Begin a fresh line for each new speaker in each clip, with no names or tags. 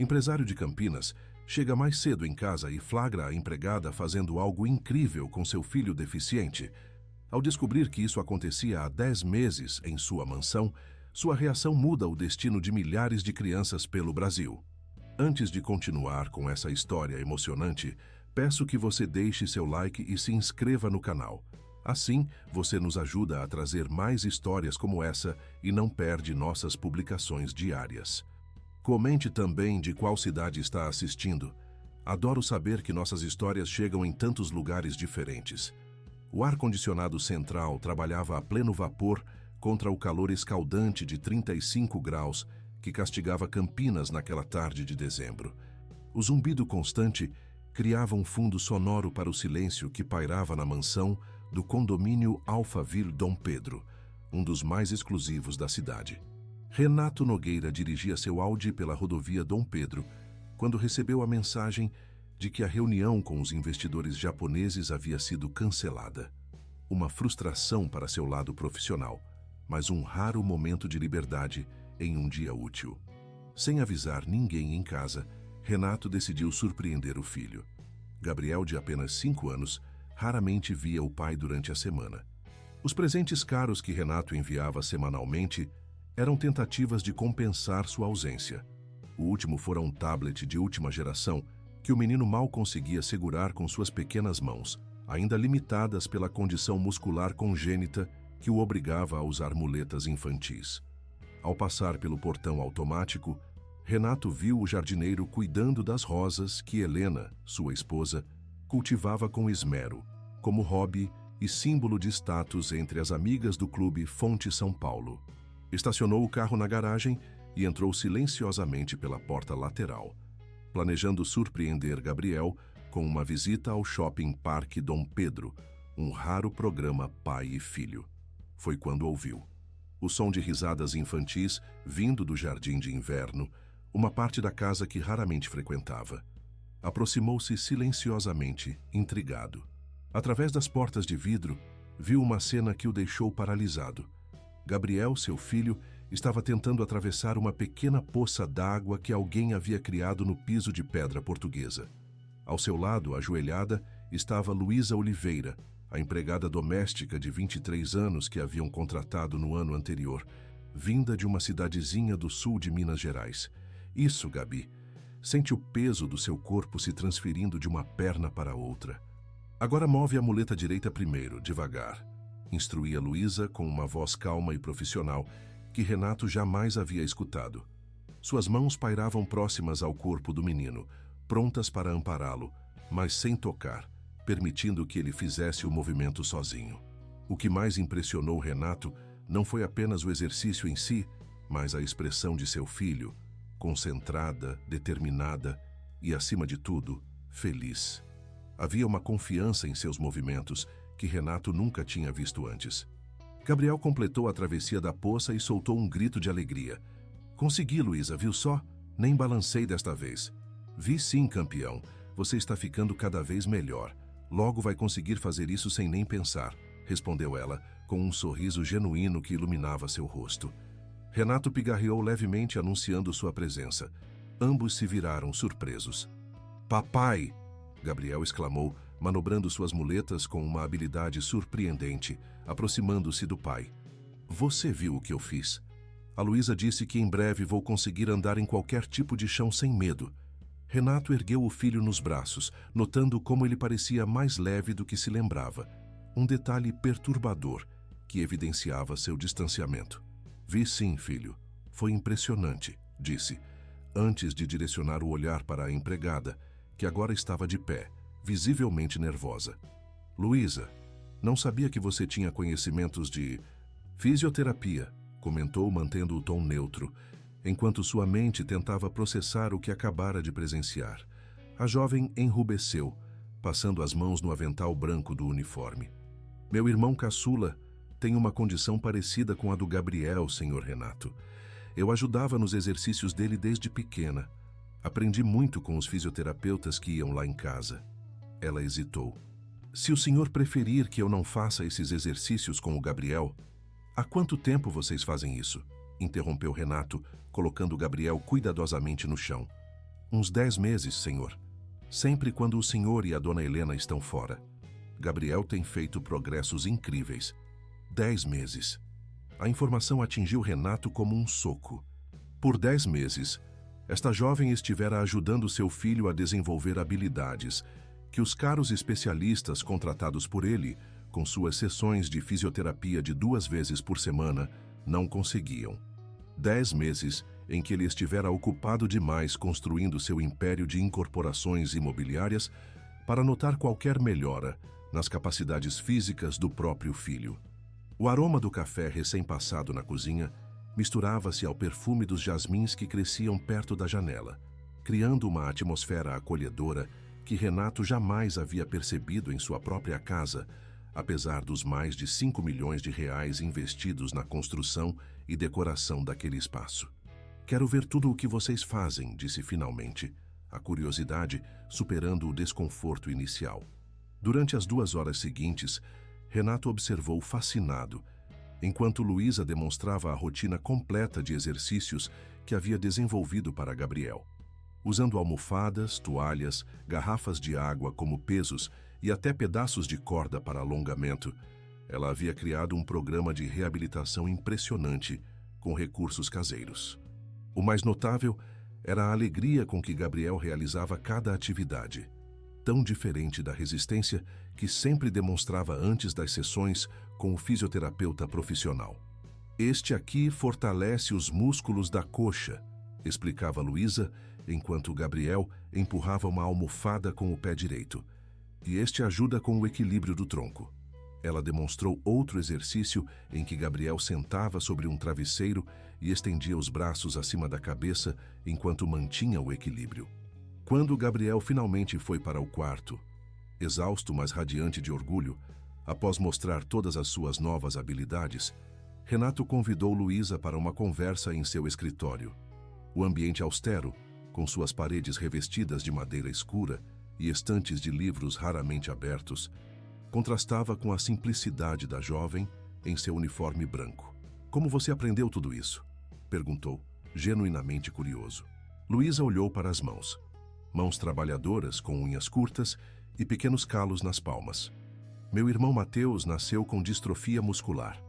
Empresário de Campinas chega mais cedo em casa e flagra a empregada fazendo algo incrível com seu filho deficiente. Ao descobrir que isso acontecia há 10 meses em sua mansão, sua reação muda o destino de milhares de crianças pelo Brasil. Antes de continuar com essa história emocionante, peço que você deixe seu like e se inscreva no canal. Assim, você nos ajuda a trazer mais histórias como essa e não perde nossas publicações diárias. Comente também de qual cidade está assistindo. Adoro saber que nossas histórias chegam em tantos lugares diferentes. O ar-condicionado central trabalhava a pleno vapor contra o calor escaldante de 35 graus que castigava Campinas naquela tarde de dezembro. O zumbido constante criava um fundo sonoro para o silêncio que pairava na mansão do condomínio Alphaville Dom Pedro, um dos mais exclusivos da cidade. Renato Nogueira dirigia seu Audi pela rodovia Dom Pedro quando recebeu a mensagem de que a reunião com os investidores japoneses havia sido cancelada. Uma frustração para seu lado profissional, mas um raro momento de liberdade em um dia útil. Sem avisar ninguém em casa, Renato decidiu surpreender o filho. Gabriel, de apenas 5 anos, raramente via o pai durante a semana. Os presentes caros que Renato enviava semanalmente eram tentativas de compensar sua ausência. O último fora um tablet de última geração que o menino mal conseguia segurar com suas pequenas mãos, ainda limitadas pela condição muscular congênita que o obrigava a usar muletas infantis. Ao passar pelo portão automático, Renato viu o jardineiro cuidando das rosas que Helena, sua esposa, cultivava com esmero, como hobby e símbolo de status entre as amigas do clube Fonte São Paulo. Estacionou o carro na garagem e entrou silenciosamente pela porta lateral, planejando surpreender Gabriel com uma visita ao Shopping Parque Dom Pedro, um raro programa pai e filho. Foi quando ouviu o som de risadas infantis vindo do jardim de inverno, uma parte da casa que raramente frequentava. Aproximou-se silenciosamente, intrigado. Através das portas de vidro, viu uma cena que o deixou paralisado. Gabriel, seu filho, estava tentando atravessar uma pequena poça d'água que alguém havia criado no piso de pedra portuguesa. Ao seu lado, ajoelhada, estava Luísa Oliveira, a empregada doméstica de 23 anos que haviam contratado no ano anterior, vinda de uma cidadezinha do sul de Minas Gerais. Isso, Gabi. Sente o peso do seu corpo se transferindo de uma perna para outra. Agora move a muleta direita primeiro, devagar, instruía Luísa com uma voz calma e profissional que Renato jamais havia escutado. Suas mãos pairavam próximas ao corpo do menino, prontas para ampará-lo, mas sem tocar, permitindo que ele fizesse o movimento sozinho. O que mais impressionou Renato não foi apenas o exercício em si, mas a expressão de seu filho, concentrada, determinada e, acima de tudo, feliz. Havia uma confiança em seus movimentos que Renato nunca tinha visto antes. Gabriel completou a travessia da poça e soltou um grito de alegria. Consegui, Luísa, viu só? Nem balancei desta vez. Vi sim, campeão. Você está ficando cada vez melhor. Logo vai conseguir fazer isso sem nem pensar, respondeu ela, com um sorriso genuíno que iluminava seu rosto. Renato pigarreou levemente anunciando sua presença. Ambos se viraram surpresos. Papai! Gabriel exclamou, manobrando suas muletas com uma habilidade surpreendente, aproximando-se do pai. Você viu o que eu fiz? A Luísa disse que em breve vou conseguir andar em qualquer tipo de chão sem medo. Renato ergueu o filho nos braços, notando como ele parecia mais leve do que se lembrava. Um detalhe perturbador, que evidenciava seu distanciamento. Vi sim, filho. Foi impressionante, disse, antes de direcionar o olhar para a empregada, que agora estava de pé, visivelmente nervosa. Luísa, não sabia que você tinha conhecimentos de fisioterapia, comentou mantendo o tom neutro, enquanto sua mente tentava processar o que acabara de presenciar. A jovem enrubesceu, passando as mãos no avental branco do uniforme. Meu irmão caçula tem uma condição parecida com a do Gabriel, senhor Renato. Eu ajudava nos exercícios dele desde pequena. Aprendi muito com os fisioterapeutas que iam lá em casa. Ela hesitou. Se o senhor preferir que eu não faça esses exercícios com o Gabriel... Há quanto tempo vocês fazem isso? Interrompeu Renato, colocando Gabriel cuidadosamente no chão. Uns 10 meses, senhor. Sempre quando o senhor e a dona Helena estão fora. Gabriel tem feito progressos incríveis. 10 meses. A informação atingiu Renato como um soco. Por 10 meses, esta jovem estivera ajudando seu filho a desenvolver habilidades que os caros especialistas contratados por ele, com suas sessões de fisioterapia de 2 vezes por semana, não conseguiam. 10 meses em que ele estivera ocupado demais construindo seu império de incorporações imobiliárias para notar qualquer melhora nas capacidades físicas do próprio filho. O aroma do café recém-passado na cozinha misturava-se ao perfume dos jasmins que cresciam perto da janela, criando uma atmosfera acolhedora que Renato jamais havia percebido em sua própria casa, apesar dos mais de 5 milhões de reais investidos na construção e decoração daquele espaço. Quero ver tudo o que vocês fazem, disse finalmente, a curiosidade superando o desconforto inicial. Durante as 2 horas seguintes, Renato observou fascinado, enquanto Luísa demonstrava a rotina completa de exercícios que havia desenvolvido para Gabriel. Usando almofadas, toalhas, garrafas de água como pesos e até pedaços de corda para alongamento, ela havia criado um programa de reabilitação impressionante com recursos caseiros. O mais notável era a alegria com que Gabriel realizava cada atividade, tão diferente da resistência que sempre demonstrava antes das sessões com o fisioterapeuta profissional. Este aqui fortalece os músculos da coxa, explicava Luísa, enquanto Gabriel empurrava uma almofada com o pé direito. E este ajuda com o equilíbrio do tronco. Ela demonstrou outro exercício em que Gabriel sentava sobre um travesseiro e estendia os braços acima da cabeça enquanto mantinha o equilíbrio. Quando Gabriel finalmente foi para o quarto, exausto mas radiante de orgulho, após mostrar todas as suas novas habilidades, Renato convidou Luísa para uma conversa em seu escritório. O ambiente austero, com suas paredes revestidas de madeira escura e estantes de livros raramente abertos, contrastava com a simplicidade da jovem em seu uniforme branco. Como você aprendeu tudo isso? Perguntou, genuinamente curioso. Luísa olhou para as mãos. Mãos trabalhadoras com unhas curtas e pequenos calos nas palmas. Meu irmão Mateus nasceu com distrofia muscular.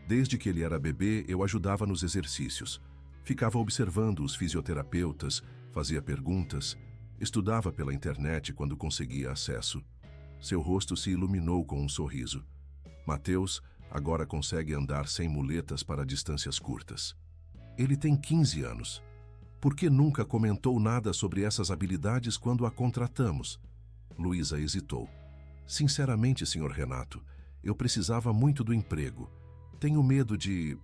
Desde que ele era bebê, eu ajudava nos exercícios. Ficava observando os fisioterapeutas, fazia perguntas, estudava pela internet quando conseguia acesso. Seu rosto se iluminou com um sorriso. Mateus agora consegue andar sem muletas para distâncias curtas. Ele tem 15 anos. Por que nunca comentou nada sobre essas habilidades quando a contratamos? Luísa hesitou. Sinceramente, Sr. Renato, eu precisava muito do emprego. Tenho medo de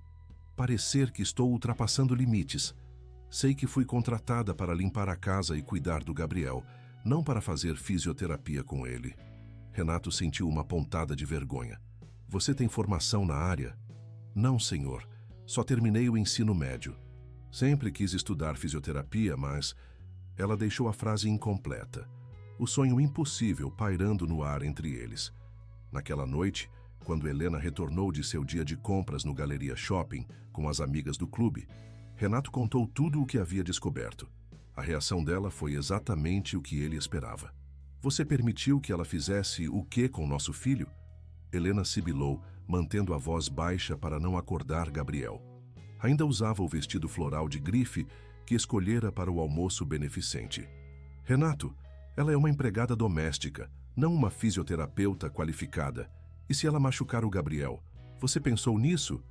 parecer que estou ultrapassando limites. Sei que fui contratada para limpar a casa e cuidar do Gabriel, não para fazer fisioterapia com ele. Renato sentiu uma pontada de vergonha. Você tem formação na área? Não, senhor. Só terminei o ensino médio. Sempre quis estudar fisioterapia, mas ela deixou a frase incompleta. O sonho impossível pairando no ar entre eles. Naquela noite, quando Helena retornou de seu dia de compras no Galeria Shopping com as amigas do clube, Renato contou tudo o que havia descoberto. A reação dela foi exatamente o que ele esperava. Você permitiu que ela fizesse o quê com nosso filho? Helena sibilou, mantendo a voz baixa para não acordar Gabriel. Ainda usava o vestido floral de grife que escolhera para o almoço beneficente. Renato, ela é uma empregada doméstica, não uma fisioterapeuta qualificada. E se ela machucar o Gabriel? Você pensou nisso?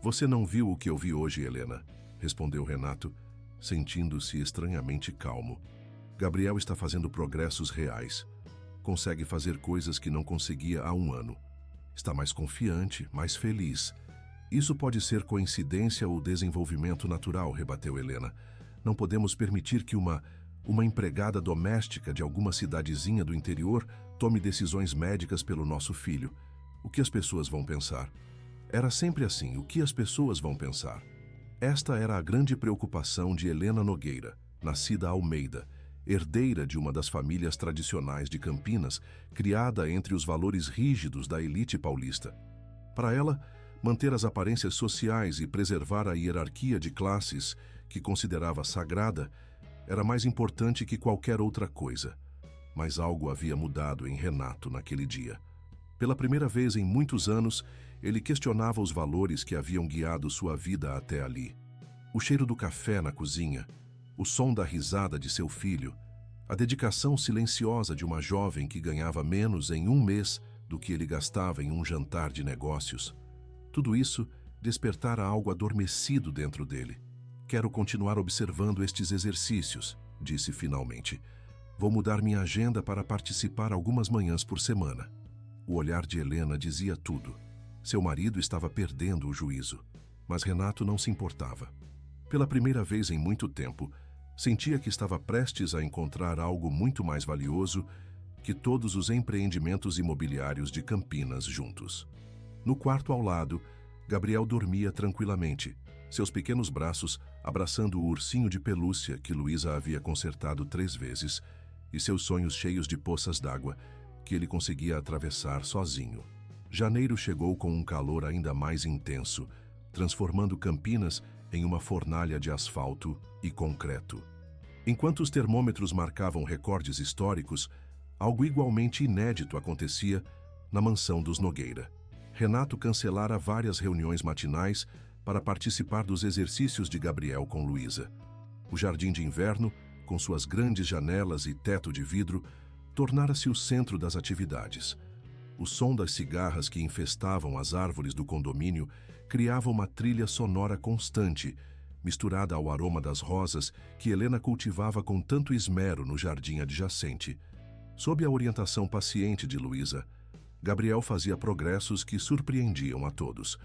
Você não viu o que eu vi hoje, Helena, respondeu Renato, sentindo-se estranhamente calmo. Gabriel está fazendo progressos reais. Consegue fazer coisas que não conseguia há 1 ano. Está mais confiante, mais feliz. Isso pode ser coincidência ou desenvolvimento natural, rebateu Helena. Não podemos permitir que uma empregada doméstica de alguma cidadezinha do interior tome decisões médicas pelo nosso filho. O que as pessoas vão pensar? Era sempre assim, o que as pessoas vão pensar? Esta era a grande preocupação de Helena Nogueira, nascida Almeida, herdeira de uma das famílias tradicionais de Campinas, criada entre os valores rígidos da elite paulista. Para ela, manter as aparências sociais e preservar a hierarquia de classes, que considerava sagrada, Era mais importante que qualquer outra coisa. Mas algo havia mudado em Renato naquele dia. Pela primeira vez em muitos anos, ele questionava os valores que haviam guiado sua vida até ali. O cheiro do café na cozinha, o som da risada de seu filho, a dedicação silenciosa de uma jovem que ganhava menos em um mês do que ele gastava em um jantar de negócios. Tudo isso despertara algo adormecido dentro dele. Quero continuar observando estes exercícios, disse finalmente. Vou mudar minha agenda para participar algumas manhãs por semana. O olhar de Helena dizia tudo. Seu marido estava perdendo o juízo, mas Renato não se importava. Pela primeira vez em muito tempo, sentia que estava prestes a encontrar algo muito mais valioso que todos os empreendimentos imobiliários de Campinas juntos. No quarto ao lado, Gabriel dormia tranquilamente, seus pequenos braços abraçando o ursinho de pelúcia que Luísa havia consertado 3 vezes e seus sonhos cheios de poças d'água que ele conseguia atravessar sozinho. Janeiro chegou com um calor ainda mais intenso, transformando Campinas em uma fornalha de asfalto e concreto. Enquanto os termômetros marcavam recordes históricos, algo igualmente inédito acontecia na mansão dos Nogueira. Renato cancelara várias reuniões matinais para participar dos exercícios de Gabriel com Luísa. O jardim de inverno, com suas grandes janelas e teto de vidro, tornara-se o centro das atividades. O som das cigarras que infestavam as árvores do condomínio criava uma trilha sonora constante, misturada ao aroma das rosas que Helena cultivava com tanto esmero no jardim adjacente. Sob a orientação paciente de Luísa, Gabriel fazia progressos que surpreendiam a todos.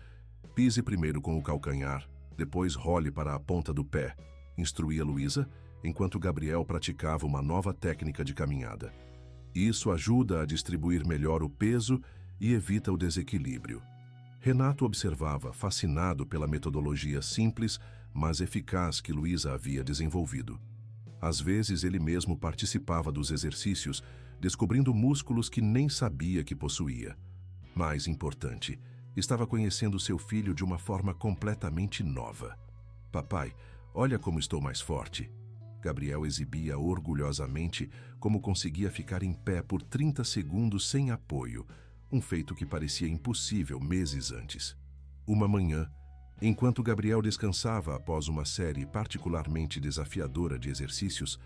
Pise primeiro com o calcanhar, depois role para a ponta do pé, instruía Luísa, enquanto Gabriel praticava uma nova técnica de caminhada. Isso ajuda a distribuir melhor o peso e evita o desequilíbrio. Renato observava, fascinado pela metodologia simples, mas eficaz que Luísa havia desenvolvido. Às vezes ele mesmo participava dos exercícios, descobrindo músculos que nem sabia que possuía. Mais importante, estava conhecendo seu filho de uma forma completamente nova. Papai, olha como estou mais forte. Gabriel exibia orgulhosamente como conseguia ficar em pé por 30 segundos sem apoio, um feito que parecia impossível meses antes. Uma manhã, enquanto Gabriel descansava após uma série particularmente desafiadora de exercícios,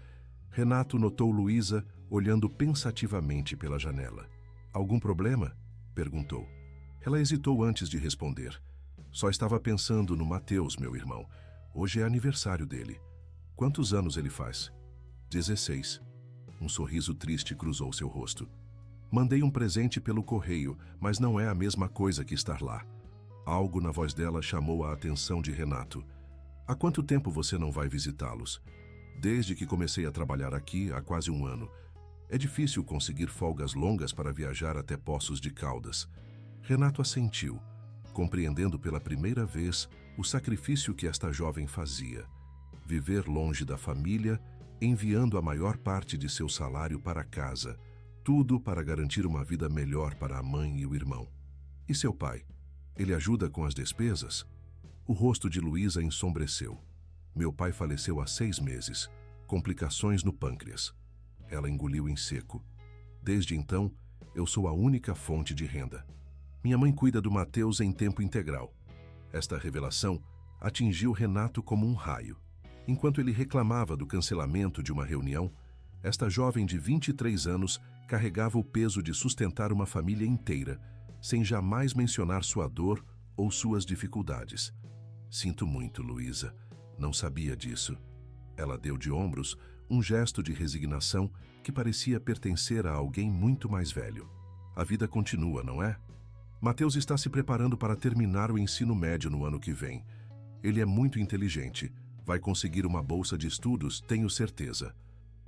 Renato notou Luísa olhando pensativamente pela janela. "Algum problema?" perguntou. Ela hesitou antes de responder. "Só estava pensando no Mateus, meu irmão. Hoje é aniversário dele. Quantos anos ele faz?" 16. Um sorriso triste cruzou seu rosto. "Mandei um presente pelo correio, mas não é a mesma coisa que estar lá." Algo na voz dela chamou a atenção de Renato. "Há quanto tempo você não vai visitá-los?" "Desde que comecei a trabalhar aqui, há quase 1 ano. É difícil conseguir folgas longas para viajar até Poços de Caldas." Renato assentiu, compreendendo pela primeira vez o sacrifício que esta jovem fazia. Viver longe da família, enviando a maior parte de seu salário para casa, tudo para garantir uma vida melhor para a mãe e o irmão. "E seu pai? Ele ajuda com as despesas?" O rosto de Luísa ensombreceu. "Meu pai faleceu há 6 meses, complicações no pâncreas." Ela engoliu em seco. "Desde então, eu sou a única fonte de renda. Minha mãe cuida do Mateus em tempo integral." Esta revelação atingiu Renato como um raio. Enquanto ele reclamava do cancelamento de uma reunião, esta jovem de 23 anos carregava o peso de sustentar uma família inteira, sem jamais mencionar sua dor ou suas dificuldades. "Sinto muito, Luísa. Não sabia disso." Ela deu de ombros, um gesto de resignação que parecia pertencer a alguém muito mais velho. "A vida continua, não é? Mateus está se preparando para terminar o ensino médio no ano que vem. Ele é muito inteligente. Vai conseguir uma bolsa de estudos, tenho certeza."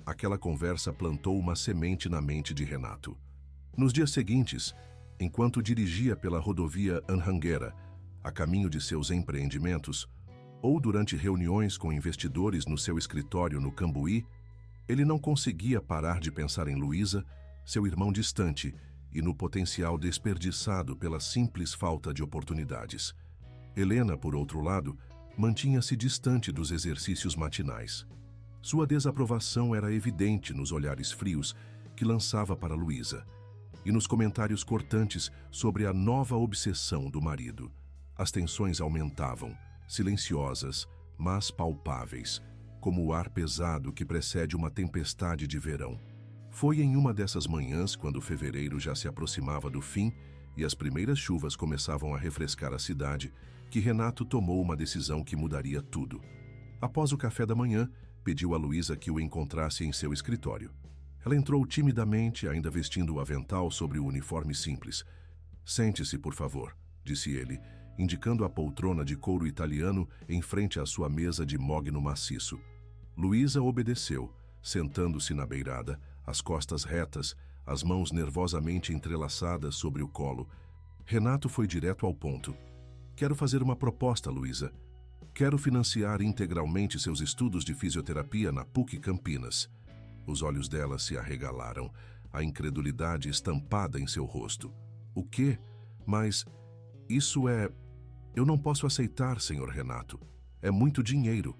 Aquela conversa plantou uma semente na mente de Renato. Nos dias seguintes, enquanto dirigia pela rodovia Anhanguera, a caminho de seus empreendimentos, ou durante reuniões com investidores no seu escritório no Cambuí, ele não conseguia parar de pensar em Luísa, seu irmão distante, e no potencial desperdiçado pela simples falta de oportunidades. Helena, por outro lado, mantinha-se distante dos exercícios matinais. Sua desaprovação era evidente nos olhares frios que lançava para Luísa e nos comentários cortantes sobre a nova obsessão do marido. As tensões aumentavam, silenciosas, mas palpáveis, como o ar pesado que precede uma tempestade de verão. Foi em uma dessas manhãs, quando fevereiro já se aproximava do fim e as primeiras chuvas começavam a refrescar a cidade, que Renato tomou uma decisão que mudaria tudo. Após o café da manhã, pediu a Luísa que o encontrasse em seu escritório. Ela entrou timidamente, ainda vestindo o avental sobre o uniforme simples. "Sente-se, por favor", disse ele, indicando a poltrona de couro italiano em frente à sua mesa de mogno maciço. Luísa obedeceu, sentando-se na beirada, as costas retas, as mãos nervosamente entrelaçadas sobre o colo. Renato foi direto ao ponto. "Quero fazer uma proposta, Luísa. Quero financiar integralmente seus estudos de fisioterapia na PUC Campinas." Os olhos dela se arregalaram, a incredulidade estampada em seu rosto. "O quê? Mas isso é... Eu não posso aceitar, senhor Renato. É muito dinheiro."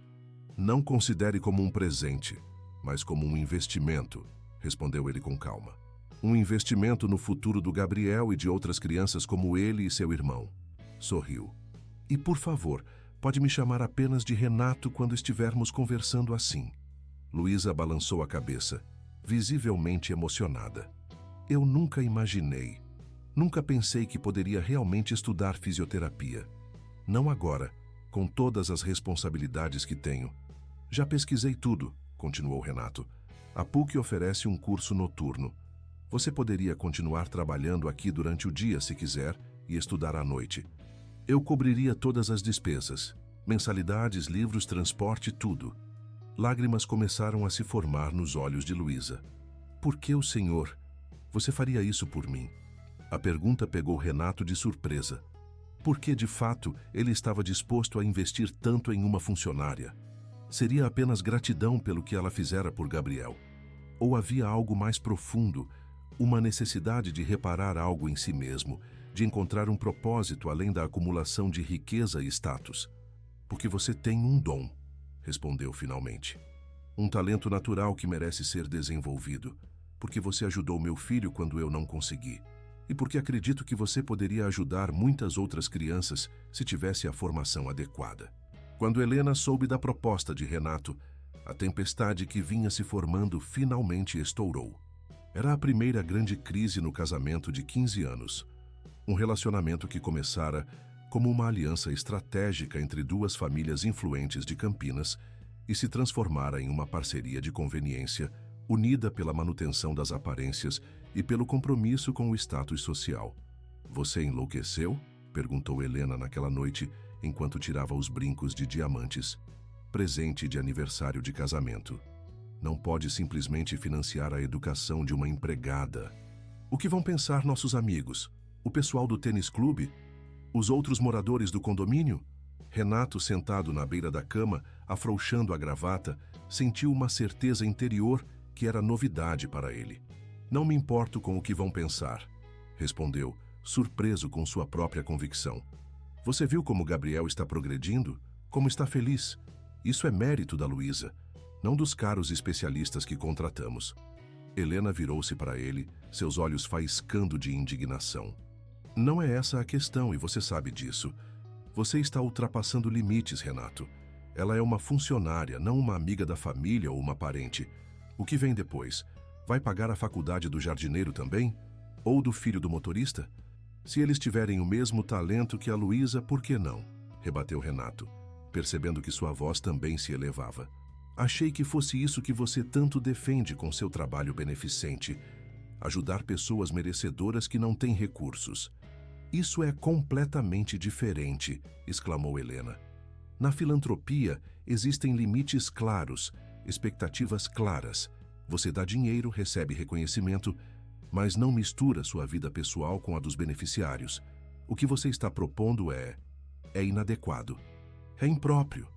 "Não considere como um presente, mas como um investimento", respondeu ele com calma. "Um investimento no futuro do Gabriel e de outras crianças como ele e seu irmão." Sorriu. "E, por favor, pode me chamar apenas de Renato quando estivermos conversando assim." Luísa balançou a cabeça, visivelmente emocionada. "Eu nunca imaginei, nunca pensei que poderia realmente estudar fisioterapia. Não agora, com todas as responsabilidades que tenho. Já pesquisei tudo", continuou Renato. "A PUC oferece um curso noturno. Você poderia continuar trabalhando aqui durante o dia se quiser e estudar à noite. Eu cobriria todas as despesas, mensalidades, livros, transporte, tudo." Lágrimas começaram a se formar nos olhos de Luísa. "Por que o senhor? Você faria isso por mim?" A pergunta pegou Renato de surpresa. Porque, de fato, ele estava disposto a investir tanto em uma funcionária? Seria apenas gratidão pelo que ela fizera por Gabriel? Ou havia algo mais profundo, uma necessidade de reparar algo em si mesmo, de encontrar um propósito além da acumulação de riqueza e status? "Porque você tem um dom", respondeu finalmente. "Um talento natural que merece ser desenvolvido. Porque você ajudou meu filho quando eu não consegui. E porque acredito que você poderia ajudar muitas outras crianças se tivesse a formação adequada." Quando Helena soube da proposta de Renato, a tempestade que vinha se formando finalmente estourou. Era a primeira grande crise no casamento de 15 anos. Um relacionamento que começara como uma aliança estratégica entre duas famílias influentes de Campinas e se transformara em uma parceria de conveniência, unida pela manutenção das aparências e pelo compromisso com o status social. "Você enlouqueceu?", perguntou Helena naquela noite, enquanto tirava os brincos de diamantes, presente de aniversário de casamento. "Não pode simplesmente financiar a educação de uma empregada. O que vão pensar nossos amigos? O pessoal do tênis clube? Os outros moradores do condomínio?" Renato, sentado na beira da cama, afrouxando a gravata, sentiu uma certeza interior que era novidade para ele. "Não me importo com o que vão pensar", respondeu, surpreso com sua própria convicção. "Você viu como Gabriel está progredindo? Como está feliz? Isso é mérito da Luísa, não dos caros especialistas que contratamos." Helena virou-se para ele, seus olhos faiscando de indignação. "Não é essa a questão e você sabe disso. Você está ultrapassando limites, Renato. Ela é uma funcionária, não uma amiga da família ou uma parente. O que vem depois? Vai pagar a faculdade do jardineiro também? Ou do filho do motorista? Se eles tiverem o mesmo talento que a Luísa, por que não?", rebateu Renato, percebendo que sua voz também se elevava. "Achei que fosse isso que você tanto defende com seu trabalho beneficente. Ajudar pessoas merecedoras que não têm recursos." "Isso é completamente diferente", exclamou Helena. "Na filantropia existem limites claros, expectativas claras. Você dá dinheiro, recebe reconhecimento, mas não mistura sua vida pessoal com a dos beneficiários. O que você está propondo é inadequado. É impróprio."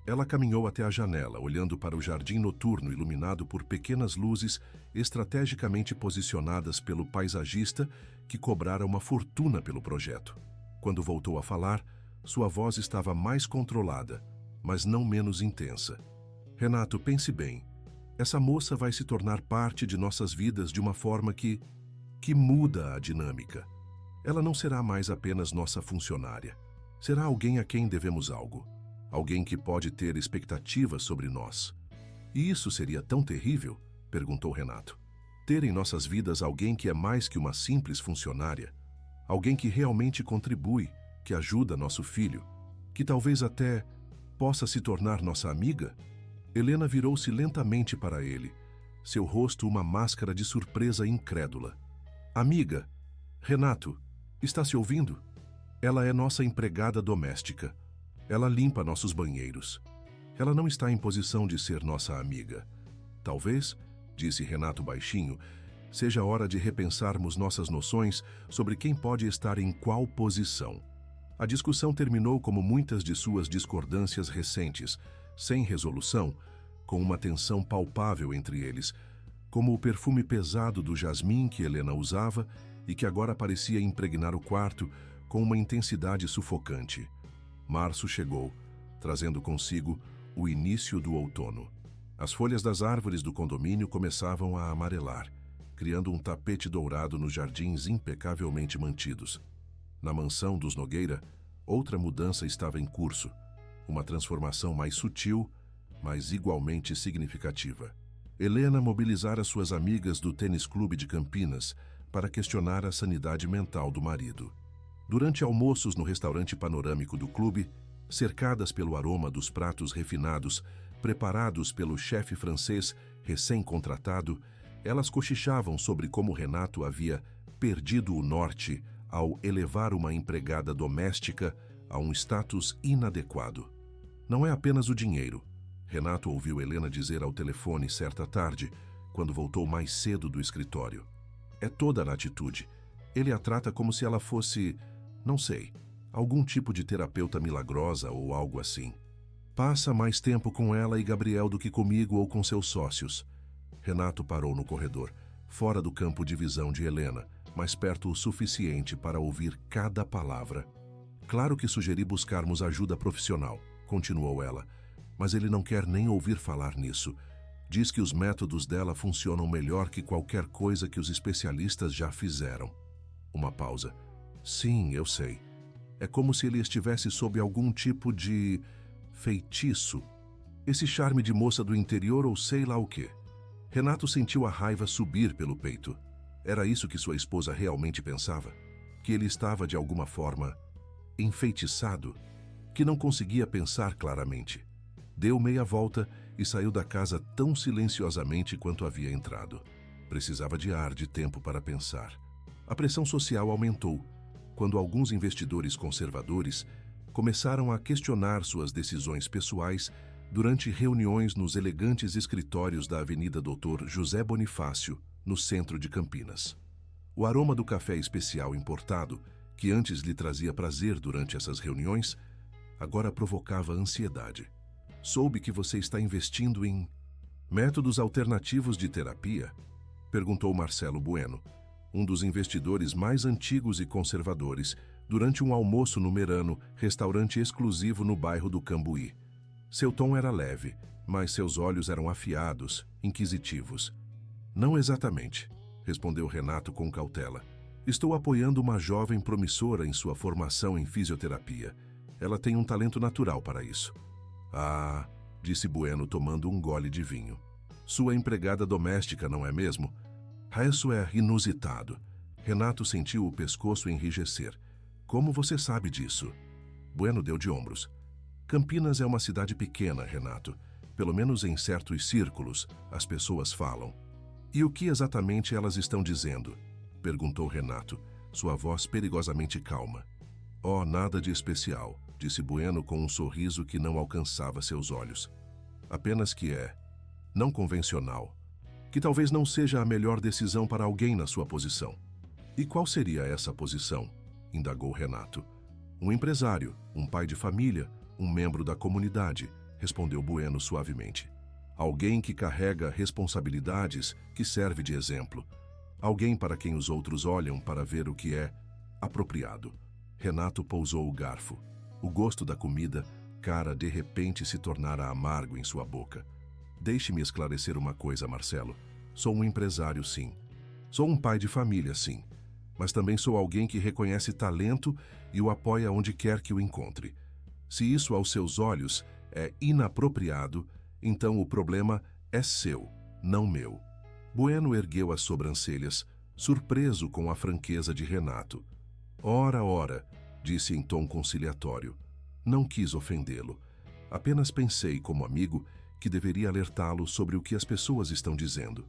Ela caminhou até a janela, olhando para o jardim noturno iluminado por pequenas luzes estrategicamente posicionadas pelo paisagista que cobrara uma fortuna pelo projeto. Quando voltou a falar, sua voz estava mais controlada, mas não menos intensa. Renato, pense bem. Essa moça vai se tornar parte de nossas vidas de uma forma que muda a dinâmica. Ela não será mais apenas nossa funcionária. Será alguém a quem devemos algo. Alguém que pode ter expectativas sobre nós. E isso seria tão terrível? Perguntou Renato. Ter em nossas vidas alguém que é mais que uma simples funcionária. Alguém que realmente contribui, que ajuda nosso filho, que talvez até possa se tornar nossa amiga? Helena virou-se lentamente para ele, seu rosto uma máscara de surpresa incrédula. Amiga, Renato, está se ouvindo? Ela é nossa empregada doméstica. Ela limpa nossos banheiros. Ela não está em posição de ser nossa amiga. Talvez, disse Renato baixinho, seja hora de repensarmos nossas noções sobre quem pode estar em qual posição. A discussão terminou como muitas de suas discordâncias recentes, sem resolução, com uma tensão palpável entre eles, como o perfume pesado do jasmim que Helena usava e que agora parecia impregnar o quarto com uma intensidade sufocante. Março chegou, trazendo consigo o início do outono. As folhas das árvores do condomínio começavam a amarelar, criando um tapete dourado nos jardins impecavelmente mantidos. Na mansão dos Nogueira, outra mudança estava em curso, uma transformação mais sutil, mas igualmente significativa. Helena mobilizara suas amigas do tênis clube de Campinas para questionar a sanidade mental do marido. Durante almoços no restaurante panorâmico do clube, cercadas pelo aroma dos pratos refinados, preparados pelo chefe francês recém-contratado, elas cochichavam sobre como Renato havia perdido o norte ao elevar uma empregada doméstica a um status inadequado. Não é apenas o dinheiro, Renato ouviu Helena dizer ao telefone certa tarde, quando voltou mais cedo do escritório. É toda a atitude. Ele a trata como se ela fosse, não sei, algum tipo de terapeuta milagrosa ou algo assim. Passa mais tempo com ela e Gabriel do que comigo ou com seus sócios. Renato parou no corredor, fora do campo de visão de Helena, mas perto o suficiente para ouvir cada palavra. Claro que sugeri buscarmos ajuda profissional, continuou ela, mas ele não quer nem ouvir falar nisso. Diz que os métodos dela funcionam melhor que qualquer coisa que os especialistas já fizeram. Uma pausa. Sim, eu sei. É como se ele estivesse sob algum tipo de feitiço. Esse charme de moça do interior ou sei lá o quê. Renato sentiu a raiva subir pelo peito. Era isso que sua esposa realmente pensava? Que ele estava, de alguma forma, enfeitiçado? Que não conseguia pensar claramente? Deu meia volta e saiu da casa tão silenciosamente quanto havia entrado. Precisava de ar, de tempo para pensar. A pressão social aumentou, quando alguns investidores conservadores começaram a questionar suas decisões pessoais durante reuniões nos elegantes escritórios da Avenida Dr. José Bonifácio, no centro de Campinas. O aroma do café especial importado, que antes lhe trazia prazer durante essas reuniões, agora provocava ansiedade. Soube que você está investindo em métodos alternativos de terapia? Perguntou Marcelo Bueno, um dos investidores mais antigos e conservadores, durante um almoço no Merano, restaurante exclusivo no bairro do Cambuí. Seu tom era leve, mas seus olhos eram afiados, inquisitivos. Não exatamente, respondeu Renato com cautela. Estou apoiando uma jovem promissora em sua formação em fisioterapia. Ela tem um talento natural para isso. Ah, disse Bueno tomando um gole de vinho. Sua empregada doméstica, não é mesmo? Isso é inusitado. Renato sentiu o pescoço enrijecer. Como você sabe disso? Bueno deu de ombros. Campinas é uma cidade pequena, Renato. Pelo menos em certos círculos, as pessoas falam. E o que exatamente elas estão dizendo? Perguntou Renato, sua voz perigosamente calma. Oh, nada de especial, disse Bueno com um sorriso que não alcançava seus olhos. Apenas que é não convencional. Que talvez não seja a melhor decisão para alguém na sua posição. E qual seria essa posição? Indagou Renato. Um empresário, um pai de família, um membro da comunidade, respondeu Bueno suavemente. Alguém que carrega responsabilidades, que serve de exemplo. Alguém para quem os outros olham para ver o que é apropriado. Renato pousou o garfo. O gosto da comida, cara, de repente se tornara amargo em sua boca. Deixe-me esclarecer uma coisa, Marcelo. Sou um empresário, sim. Sou um pai de família, sim. Mas também sou alguém que reconhece talento e o apoia onde quer que o encontre. Se isso aos seus olhos é inapropriado, então o problema é seu, não meu. Bueno ergueu as sobrancelhas, surpreso com a franqueza de Renato. Ora, ora, disse em tom conciliatório. Não quis ofendê-lo. Apenas pensei, como amigo, que deveria alertá-lo sobre o que as pessoas estão dizendo.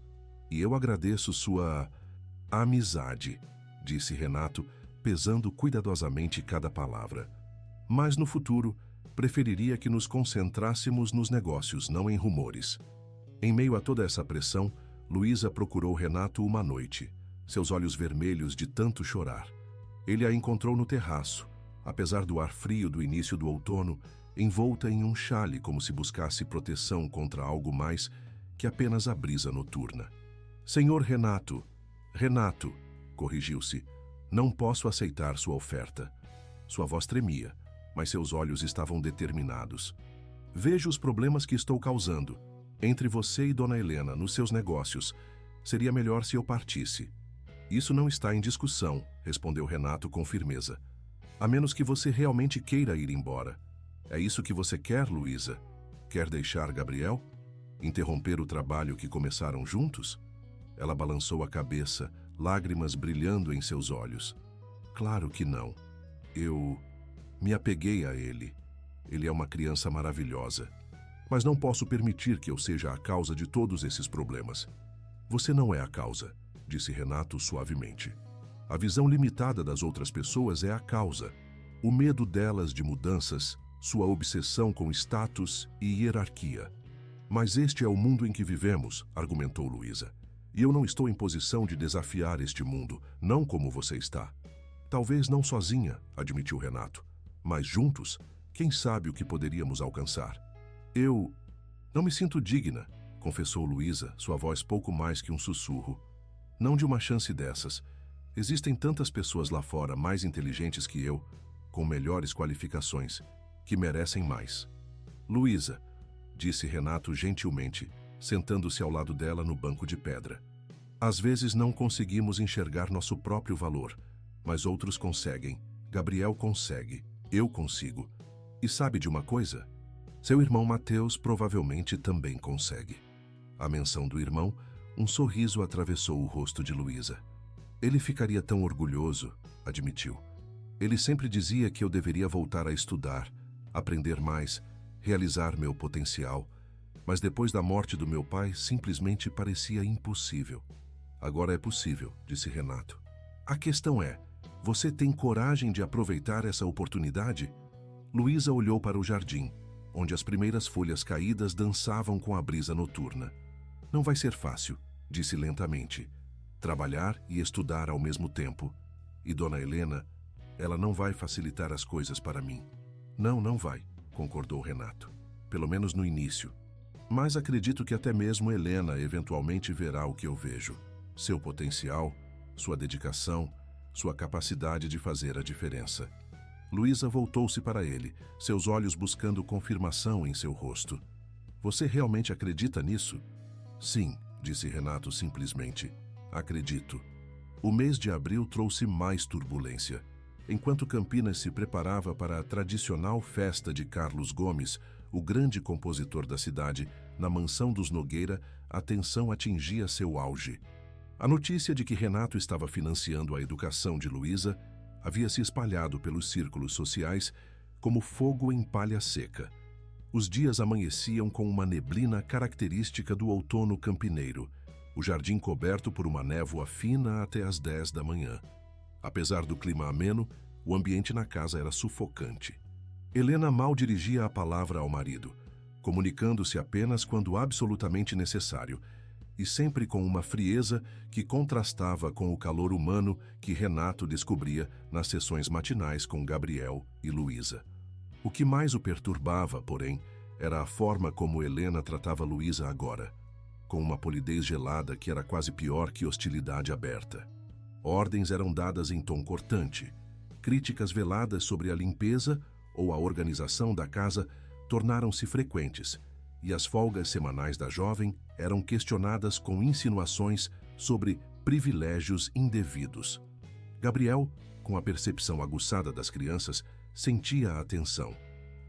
E eu agradeço sua amizade, disse Renato, pesando cuidadosamente cada palavra. Mas no futuro, preferiria que nos concentrássemos nos negócios, não em rumores. Em meio a toda essa pressão, Luísa procurou Renato uma noite, seus olhos vermelhos de tanto chorar. Ele a encontrou no terraço, apesar do ar frio do início do outono, envolta em um xale como se buscasse proteção contra algo mais que apenas a brisa noturna. Senhor Renato, corrigiu-se, não posso aceitar sua oferta. Sua voz tremia, mas seus olhos estavam determinados. Vejo os problemas que estou causando. Entre você e Dona Helena, nos seus negócios, seria melhor se eu partisse. Isso não está em discussão, respondeu Renato com firmeza. A menos que você realmente queira ir embora. É isso que você quer, Luísa? Quer deixar Gabriel? Interromper o trabalho que começaram juntos? Ela balançou a cabeça, lágrimas brilhando em seus olhos. Claro que não. Eu me apeguei a ele. Ele é uma criança maravilhosa. Mas não posso permitir que eu seja a causa de todos esses problemas. Você não é a causa, disse Renato suavemente. A visão limitada das outras pessoas é a causa. O medo delas de mudanças, sua obsessão com status e hierarquia. Mas este é o mundo em que vivemos, argumentou Luísa. E eu não estou em posição de desafiar este mundo, não como você está. Talvez não sozinha, admitiu Renato. Mas juntos, quem sabe o que poderíamos alcançar? Eu não me sinto digna, confessou Luísa, sua voz pouco mais que um sussurro. Não de uma chance dessas. Existem tantas pessoas lá fora mais inteligentes que eu, com melhores qualificações, que merecem mais. Luísa, disse Renato gentilmente, sentando-se ao lado dela no banco de pedra. Às vezes não conseguimos enxergar nosso próprio valor, mas outros conseguem. Gabriel consegue. Eu consigo. E sabe de uma coisa? Seu irmão Mateus provavelmente também consegue. À menção do irmão, um sorriso atravessou o rosto de Luísa. Ele ficaria tão orgulhoso, admitiu. Ele sempre dizia que eu deveria voltar a estudar, aprender mais, realizar meu potencial, mas depois da morte do meu pai simplesmente parecia impossível. Agora é possível, disse Renato. A questão é, você tem coragem de aproveitar essa oportunidade? Luísa olhou para o jardim, onde as primeiras folhas caídas dançavam com a brisa noturna. Não vai ser fácil, disse lentamente. Trabalhar e estudar ao mesmo tempo. E Dona Helena, ela não vai facilitar as coisas para mim. Não, não vai, concordou Renato. Pelo menos no início. Mas acredito que até mesmo Helena eventualmente verá o que eu vejo. Seu potencial, sua dedicação, sua capacidade de fazer a diferença. Luísa voltou-se para ele, seus olhos buscando confirmação em seu rosto. Você realmente acredita nisso? Sim, disse Renato simplesmente. Acredito. O mês de abril trouxe mais turbulência. Enquanto Campinas se preparava para a tradicional festa de Carlos Gomes, o grande compositor da cidade, na mansão dos Nogueira, a tensão atingia seu auge. A notícia de que Renato estava financiando a educação de Luísa havia se espalhado pelos círculos sociais como fogo em palha seca. Os dias amanheciam com uma neblina característica do outono campineiro, o jardim coberto por uma névoa fina até às 10 da manhã. Apesar do clima ameno, o ambiente na casa era sufocante. Helena mal dirigia a palavra ao marido, comunicando-se apenas quando absolutamente necessário, e sempre com uma frieza que contrastava com o calor humano que Renato descobria nas sessões matinais com Gabriel e Luísa. O que mais o perturbava, porém, era a forma como Helena tratava Luísa agora, com uma polidez gelada que era quase pior que hostilidade aberta. Ordens eram dadas em tom cortante, críticas veladas sobre a limpeza ou a organização da casa tornaram-se frequentes, e as folgas semanais da jovem eram questionadas com insinuações sobre privilégios indevidos. Gabriel, com a percepção aguçada das crianças, sentia a atenção.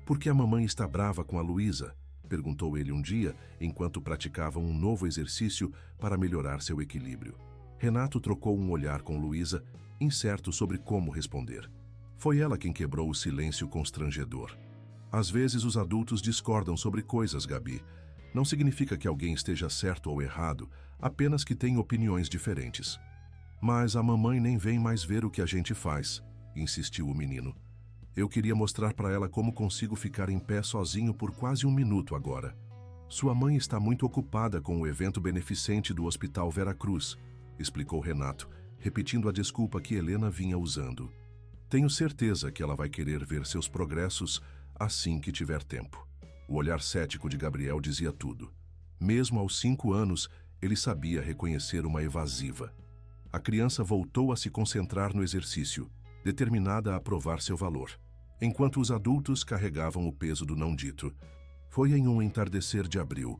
"Por que a mamãe está brava com a Luísa?" perguntou ele um dia, enquanto praticavam um novo exercício para melhorar seu equilíbrio. Renato trocou um olhar com Luísa, incerto sobre como responder. Foi ela quem quebrou o silêncio constrangedor. "Às vezes os adultos discordam sobre coisas, Gabi. Não significa que alguém esteja certo ou errado, apenas que tem opiniões diferentes." "Mas a mamãe nem vem mais ver o que a gente faz", insistiu o menino. "Eu queria mostrar para ela como consigo ficar em pé sozinho por quase um minuto agora." "Sua mãe está muito ocupada com o evento beneficente do Hospital Vera Cruz", explicou Renato, repetindo a desculpa que Helena vinha usando. "Tenho certeza que ela vai querer ver seus progressos assim que tiver tempo." O olhar cético de Gabriel dizia tudo. Mesmo aos 5 anos, ele sabia reconhecer uma evasiva. A criança voltou a se concentrar no exercício, determinada a provar seu valor, enquanto os adultos carregavam o peso do não dito. Foi em um entardecer de abril,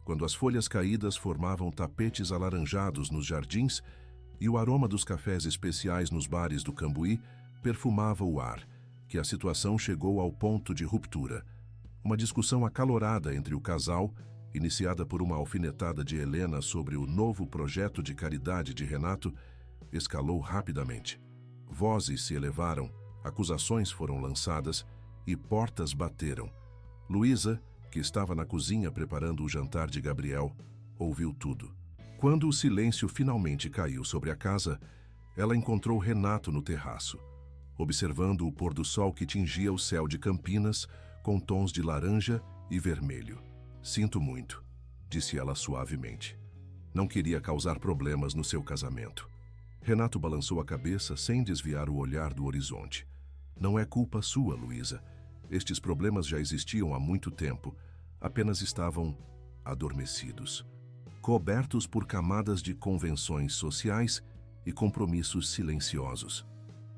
quando as folhas caídas formavam tapetes alaranjados nos jardins e o aroma dos cafés especiais nos bares do Cambuí perfumava o ar, que a situação chegou ao ponto de ruptura. Uma discussão acalorada entre o casal, iniciada por uma alfinetada de Helena sobre o novo projeto de caridade de Renato, escalou rapidamente. Vozes se elevaram, acusações foram lançadas e portas bateram. Luísa, que estava na cozinha preparando o jantar de Gabriel, ouviu tudo. Quando o silêncio finalmente caiu sobre a casa, ela encontrou Renato no terraço, observando o pôr do sol que tingia o céu de Campinas com tons de laranja e vermelho. "Sinto muito", disse ela suavemente. "Não queria causar problemas no seu casamento." Renato balançou a cabeça sem desviar o olhar do horizonte. "Não é culpa sua, Luísa. Estes problemas já existiam há muito tempo, apenas estavam adormecidos, cobertos por camadas de convenções sociais e compromissos silenciosos.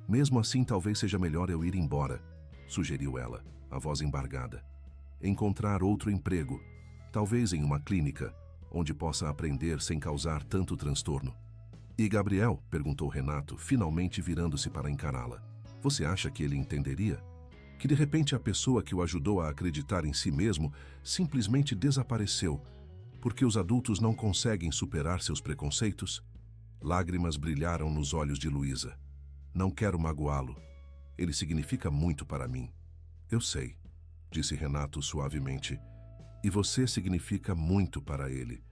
Mesmo assim, talvez seja melhor eu ir embora", sugeriu ela, a voz embargada. "Encontrar outro emprego, talvez em uma clínica, onde possa aprender sem causar tanto transtorno." "E Gabriel?", perguntou Renato, finalmente virando-se para encará-la. "Você acha que ele entenderia? Que de repente a pessoa que o ajudou a acreditar em si mesmo simplesmente desapareceu, porque os adultos não conseguem superar seus preconceitos?" Lágrimas brilharam nos olhos de Luísa. "Não quero magoá-lo. Ele significa muito para mim." "Eu sei", disse Renato suavemente. "E você significa muito para ele.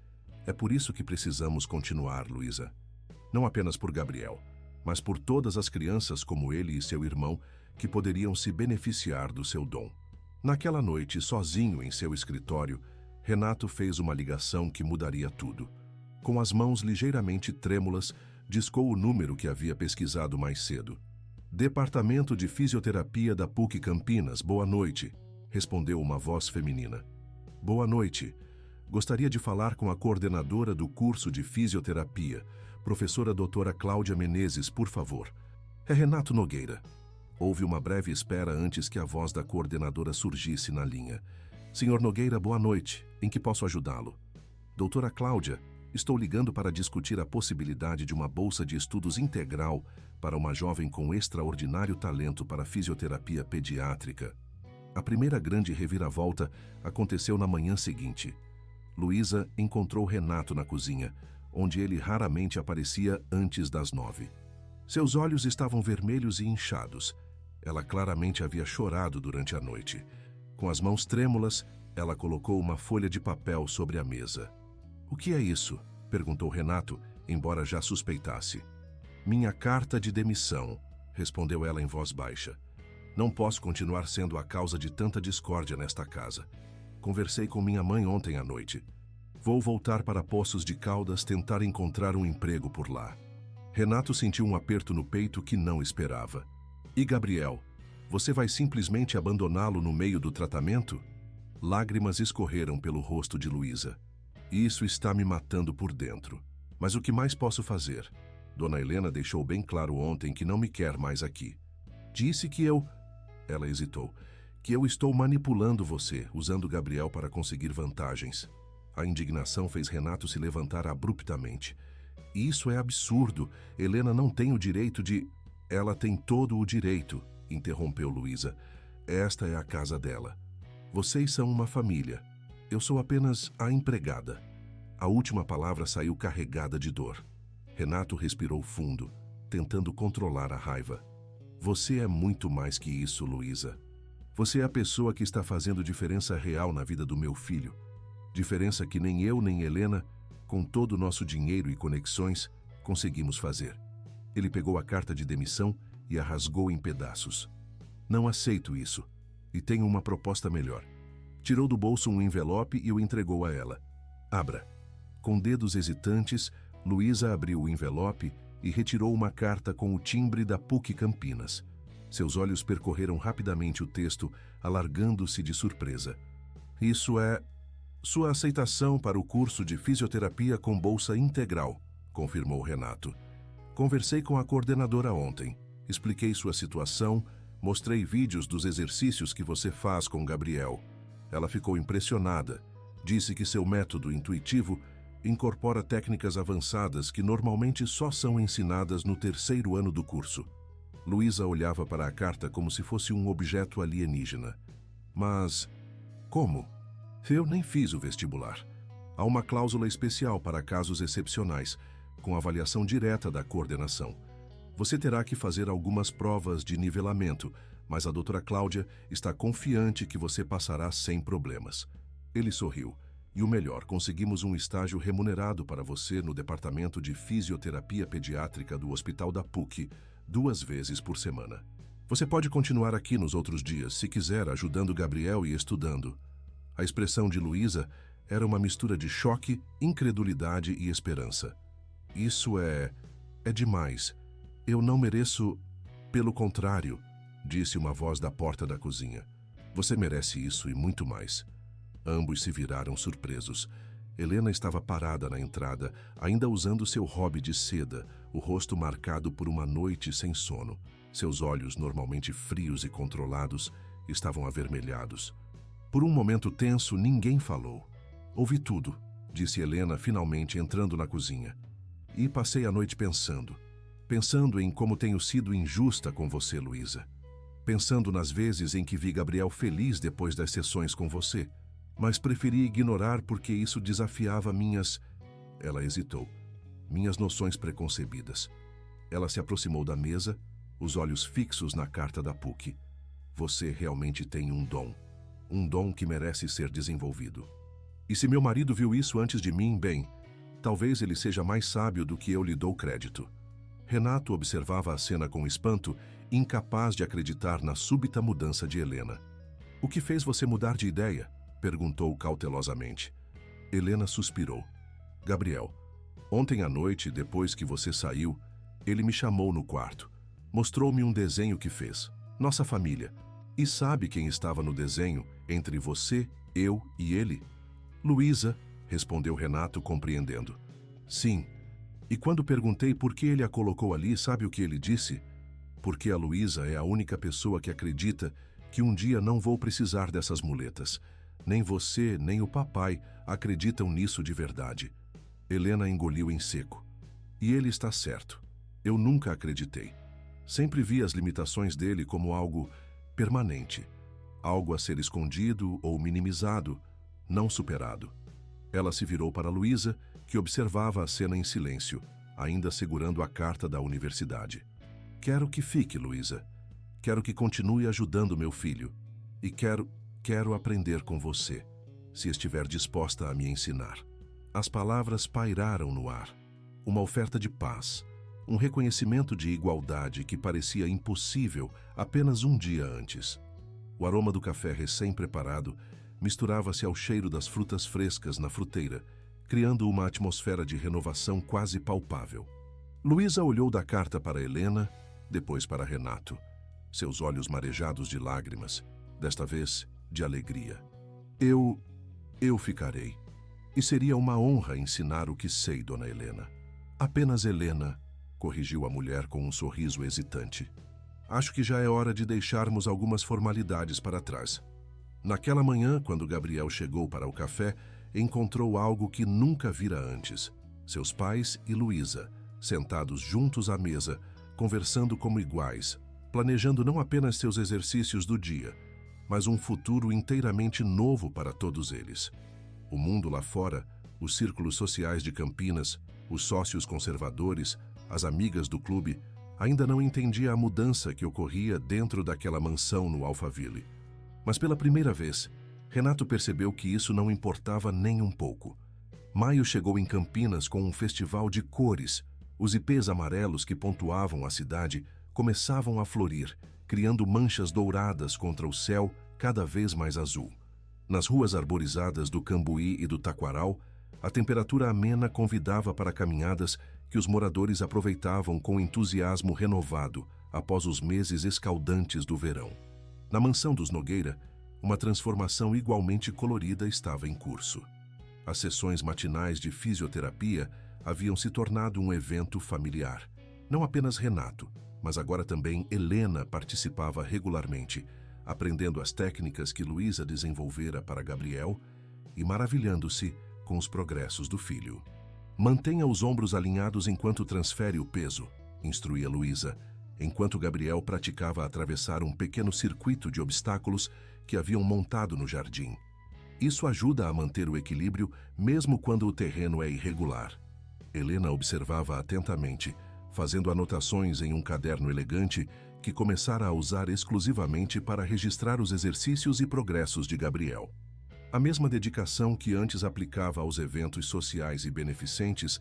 É por isso que precisamos continuar, Luísa. Não apenas por Gabriel, mas por todas as crianças como ele e seu irmão que poderiam se beneficiar do seu dom." Naquela noite, sozinho em seu escritório, Renato fez uma ligação que mudaria tudo. Com as mãos ligeiramente trêmulas, discou o número que havia pesquisado mais cedo. "Departamento de Fisioterapia da PUC Campinas, boa noite", respondeu uma voz feminina. "Boa noite. Gostaria de falar com a coordenadora do curso de fisioterapia, professora doutora Cláudia Menezes, por favor." "É Renato Nogueira." Houve uma breve espera antes que a voz da coordenadora surgisse na linha. "Senhor Nogueira, boa noite. Em que posso ajudá-lo?" "Doutora Cláudia, estou ligando para discutir a possibilidade de uma bolsa de estudos integral para uma jovem com extraordinário talento para fisioterapia pediátrica." A primeira grande reviravolta aconteceu na manhã seguinte. Luísa encontrou Renato na cozinha, onde ele raramente aparecia antes das 9. Seus olhos estavam vermelhos e inchados. Ela claramente havia chorado durante a noite. Com as mãos trêmulas, ela colocou uma folha de papel sobre a mesa. "O que é isso?", perguntou Renato, embora já suspeitasse. "Minha carta de demissão", respondeu ela em voz baixa. "Não posso continuar sendo a causa de tanta discórdia nesta casa. Conversei com minha mãe ontem à noite. Vou voltar para Poços de Caldas tentar encontrar um emprego por lá." Renato sentiu um aperto no peito que não esperava. "E Gabriel? Você vai simplesmente abandoná-lo no meio do tratamento?" Lágrimas escorreram pelo rosto de Luísa. "Isso está me matando por dentro. Mas o que mais posso fazer? Dona Helena deixou bem claro ontem que não me quer mais aqui. Disse que eu..." Ela hesitou. que eu estou manipulando você, usando Gabriel para conseguir vantagens. A indignação fez Renato se levantar abruptamente. Isso é absurdo. Helena não tem o direito de... Ela tem todo o direito, interrompeu Luísa. Esta é a casa dela. Vocês são uma família. Eu sou apenas a empregada. A última palavra saiu carregada de dor. Renato respirou fundo, tentando controlar a raiva. Você é muito mais que isso, Luísa. Você é a pessoa que está fazendo diferença real na vida do meu filho. Diferença que nem eu nem Helena, com todo o nosso dinheiro e conexões, conseguimos fazer. Ele pegou a carta de demissão e a rasgou em pedaços. Não aceito isso. E tenho uma proposta melhor. Tirou do bolso um envelope e o entregou a ela. Abra. Com dedos hesitantes, Luísa abriu o envelope e retirou uma carta com o timbre da PUC Campinas. Seus olhos percorreram rapidamente o texto, alargando-se de surpresa. Isso é... sua aceitação para o curso de fisioterapia com bolsa integral, confirmou Renato. Conversei com a coordenadora ontem. Expliquei sua situação, mostrei vídeos dos exercícios que você faz com Gabriel. Ela ficou impressionada. Disse que seu método intuitivo incorpora técnicas avançadas que normalmente só são ensinadas no 3º ano do curso. Luísa olhava para a carta como se fosse um objeto alienígena. Mas... como? Eu nem fiz o vestibular. Há uma cláusula especial para casos excepcionais, com avaliação direta da coordenação. Você terá que fazer algumas provas de nivelamento, mas a doutora Cláudia está confiante que você passará sem problemas. Ele sorriu. E o melhor, conseguimos um estágio remunerado para você no Departamento de Fisioterapia Pediátrica do Hospital da PUC, 2 vezes por semana. Você pode continuar aqui nos outros dias, se quiser, ajudando Gabriel e estudando. A expressão de Luísa era uma mistura de choque, incredulidade e esperança. Isso é demais. Eu não mereço... Pelo contrário, disse uma voz da porta da cozinha. Você merece isso e muito mais. Ambos se viraram surpresos. Helena estava parada na entrada, ainda usando seu hobby de seda, o rosto marcado por uma noite sem sono. Seus olhos, normalmente frios e controlados, estavam avermelhados. Por um momento tenso, ninguém falou. Ouvi tudo, disse Helena, finalmente entrando na cozinha. E passei a noite pensando em como tenho sido injusta com você, Luísa. Pensando nas vezes em que vi Gabriel feliz depois das sessões com você. Mas preferi ignorar porque isso desafiava minhas... Ela hesitou. Minhas noções preconcebidas. Ela se aproximou da mesa, os olhos fixos na carta da PUC. Você realmente tem um dom. Um dom que merece ser desenvolvido. E se meu marido viu isso antes de mim, bem, talvez ele seja mais sábio do que eu lhe dou crédito. Renato observava a cena com espanto, incapaz de acreditar na súbita mudança de Helena. O que fez você mudar de ideia? Perguntou cautelosamente. Helena suspirou. Gabriel, ontem à noite, depois que você saiu, ele me chamou no quarto. Mostrou-me um desenho que fez. Nossa família. E sabe quem estava no desenho, entre você, eu e ele? Luísa, respondeu Renato, compreendendo. Sim. E quando perguntei por que ele a colocou ali, sabe o que ele disse? Porque a Luísa é a única pessoa que acredita que um dia não vou precisar dessas muletas. Nem você, nem o papai acreditam nisso de verdade. Helena engoliu em seco. E ele está certo. Eu nunca acreditei. Sempre vi as limitações dele como algo permanente. Algo a ser escondido ou minimizado, não superado. Ela se virou para Luísa, que observava a cena em silêncio, ainda segurando a carta da universidade. Quero que fique, Luísa. Quero que continue ajudando meu filho. E quero aprender com você, se estiver disposta a me ensinar. As palavras pairaram no ar. Uma oferta de paz, um reconhecimento de igualdade que parecia impossível apenas um dia antes. O aroma do café recém-preparado misturava-se ao cheiro das frutas frescas na fruteira, criando uma atmosfera de renovação quase palpável. Luísa olhou da carta para Helena, depois para Renato, seus olhos marejados de lágrimas, desta vez de alegria. Eu ficarei. E seria uma honra ensinar o que sei, dona Helena. Apenas Helena, corrigiu a mulher com um sorriso hesitante. Acho que já é hora de deixarmos algumas formalidades para trás. Naquela manhã, quando Gabriel chegou para o café, encontrou algo que nunca vira antes. Seus pais e Luísa, sentados juntos à mesa, conversando como iguais, planejando não apenas seus exercícios do dia, mas um futuro inteiramente novo para todos eles. O mundo lá fora, os círculos sociais de Campinas, os sócios conservadores, as amigas do clube, ainda não entendia a mudança que ocorria dentro daquela mansão no Alphaville. Mas pela primeira vez, Renato percebeu que isso não importava nem um pouco. Maio chegou em Campinas com um festival de cores. Os ipês amarelos que pontuavam a cidade começavam a florir, criando manchas douradas contra o céu cada vez mais azul. Nas ruas arborizadas do Cambuí e do Taquaral, a temperatura amena convidava para caminhadas que os moradores aproveitavam com entusiasmo renovado após os meses escaldantes do verão. Na mansão dos Nogueira, uma transformação igualmente colorida estava em curso. As sessões matinais de fisioterapia haviam se tornado um evento familiar. Não apenas Renato, mas agora também Helena participava regularmente, aprendendo as técnicas que Luísa desenvolvera para Gabriel e maravilhando-se com os progressos do filho. Mantenha os ombros alinhados enquanto transfere o peso, instruía Luísa, enquanto Gabriel praticava atravessar um pequeno circuito de obstáculos que haviam montado no jardim. Isso ajuda a manter o equilíbrio mesmo quando o terreno é irregular. Helena observava atentamente, fazendo anotações em um caderno elegante que começara a usar exclusivamente para registrar os exercícios e progressos de Gabriel. A mesma dedicação que antes aplicava aos eventos sociais e beneficentes,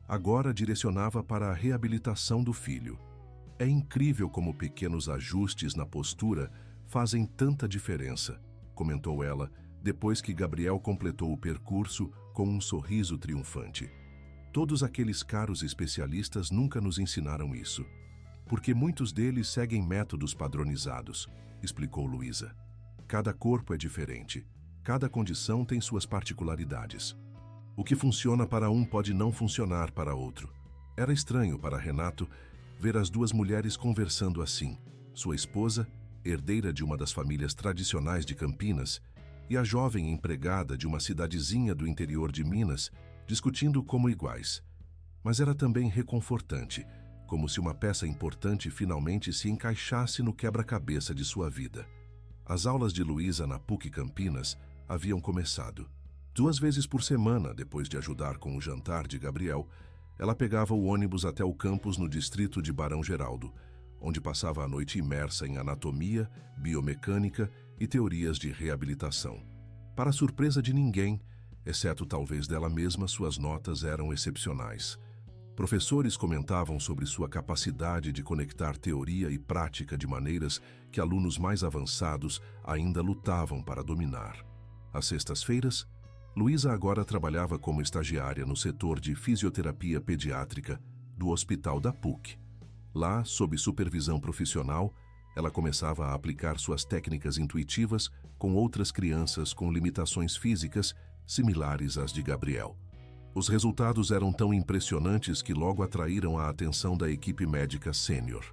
agora direcionava para a reabilitação do filho. É incrível como pequenos ajustes na postura fazem tanta diferença, comentou ela, depois que Gabriel completou o percurso com um sorriso triunfante. Todos aqueles caros especialistas nunca nos ensinaram isso, porque muitos deles seguem métodos padronizados, explicou Luísa. Cada corpo é diferente, cada condição tem suas particularidades. O que funciona para um pode não funcionar para outro. Era estranho para Renato ver as duas mulheres conversando assim, sua esposa, herdeira de uma das famílias tradicionais de Campinas, e a jovem empregada de uma cidadezinha do interior de Minas, discutindo como iguais. Mas era também reconfortante, como se uma peça importante finalmente se encaixasse no quebra-cabeça de sua vida. As aulas de Luísa na PUC Campinas haviam começado. 2 vezes por semana, depois de ajudar com o jantar de Gabriel, ela pegava o ônibus até o campus no distrito de Barão Geraldo, onde passava a noite imersa em anatomia, biomecânica e teorias de reabilitação. Para surpresa de ninguém, exceto talvez dela mesma, suas notas eram excepcionais. Professores comentavam sobre sua capacidade de conectar teoria e prática de maneiras que alunos mais avançados ainda lutavam para dominar. Às sextas-feiras, Luísa agora trabalhava como estagiária no setor de fisioterapia pediátrica do Hospital da PUC. Lá, sob supervisão profissional, ela começava a aplicar suas técnicas intuitivas com outras crianças com limitações físicas similares às de Gabriel. Os resultados eram tão impressionantes que logo atraíram a atenção da equipe médica sênior.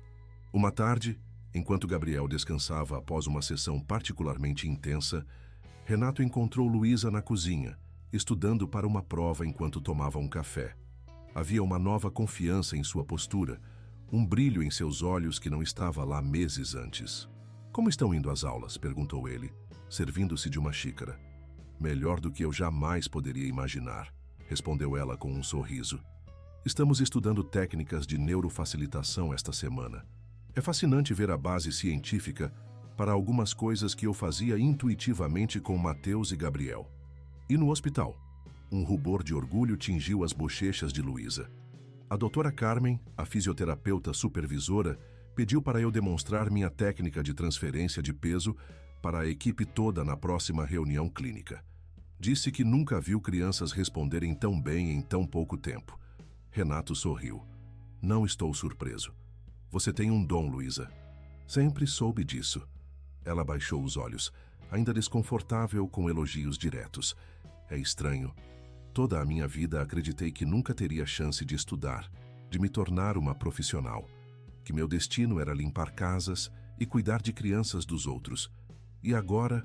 Uma tarde, enquanto Gabriel descansava após uma sessão particularmente intensa, Renato encontrou Luísa na cozinha, estudando para uma prova enquanto tomava um café. Havia uma nova confiança em sua postura, um brilho em seus olhos que não estava lá meses antes. "Como estão indo as aulas?" perguntou ele, servindo-se de uma xícara. "Melhor do que eu jamais poderia imaginar", respondeu ela com um sorriso. "Estamos estudando técnicas de neurofacilitação esta semana. É fascinante ver a base científica para algumas coisas que eu fazia intuitivamente com Mateus e Gabriel." E no hospital, um rubor de orgulho tingiu as bochechas de Luísa. A doutora Carmen, a fisioterapeuta supervisora, pediu para eu demonstrar minha técnica de transferência de peso para a equipe toda na próxima reunião clínica. Disse que nunca viu crianças responderem tão bem em tão pouco tempo. Renato sorriu. "Não estou surpreso. Você tem um dom, Luísa." "Sempre soube disso." Ela baixou os olhos, ainda desconfortável com elogios diretos. "É estranho. Toda a minha vida acreditei que nunca teria chance de estudar, de me tornar uma profissional. que meu destino era limpar casas e cuidar de crianças dos outros. E agora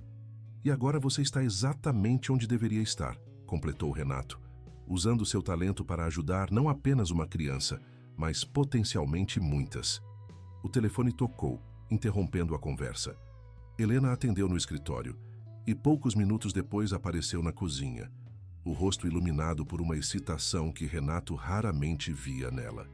você está exatamente onde deveria estar, completou Renato, usando seu talento para ajudar não apenas uma criança, mas potencialmente muitas. O telefone tocou, interrompendo a conversa. Helena atendeu no escritório e poucos minutos depois apareceu na cozinha, o rosto iluminado por uma excitação que Renato raramente via nela.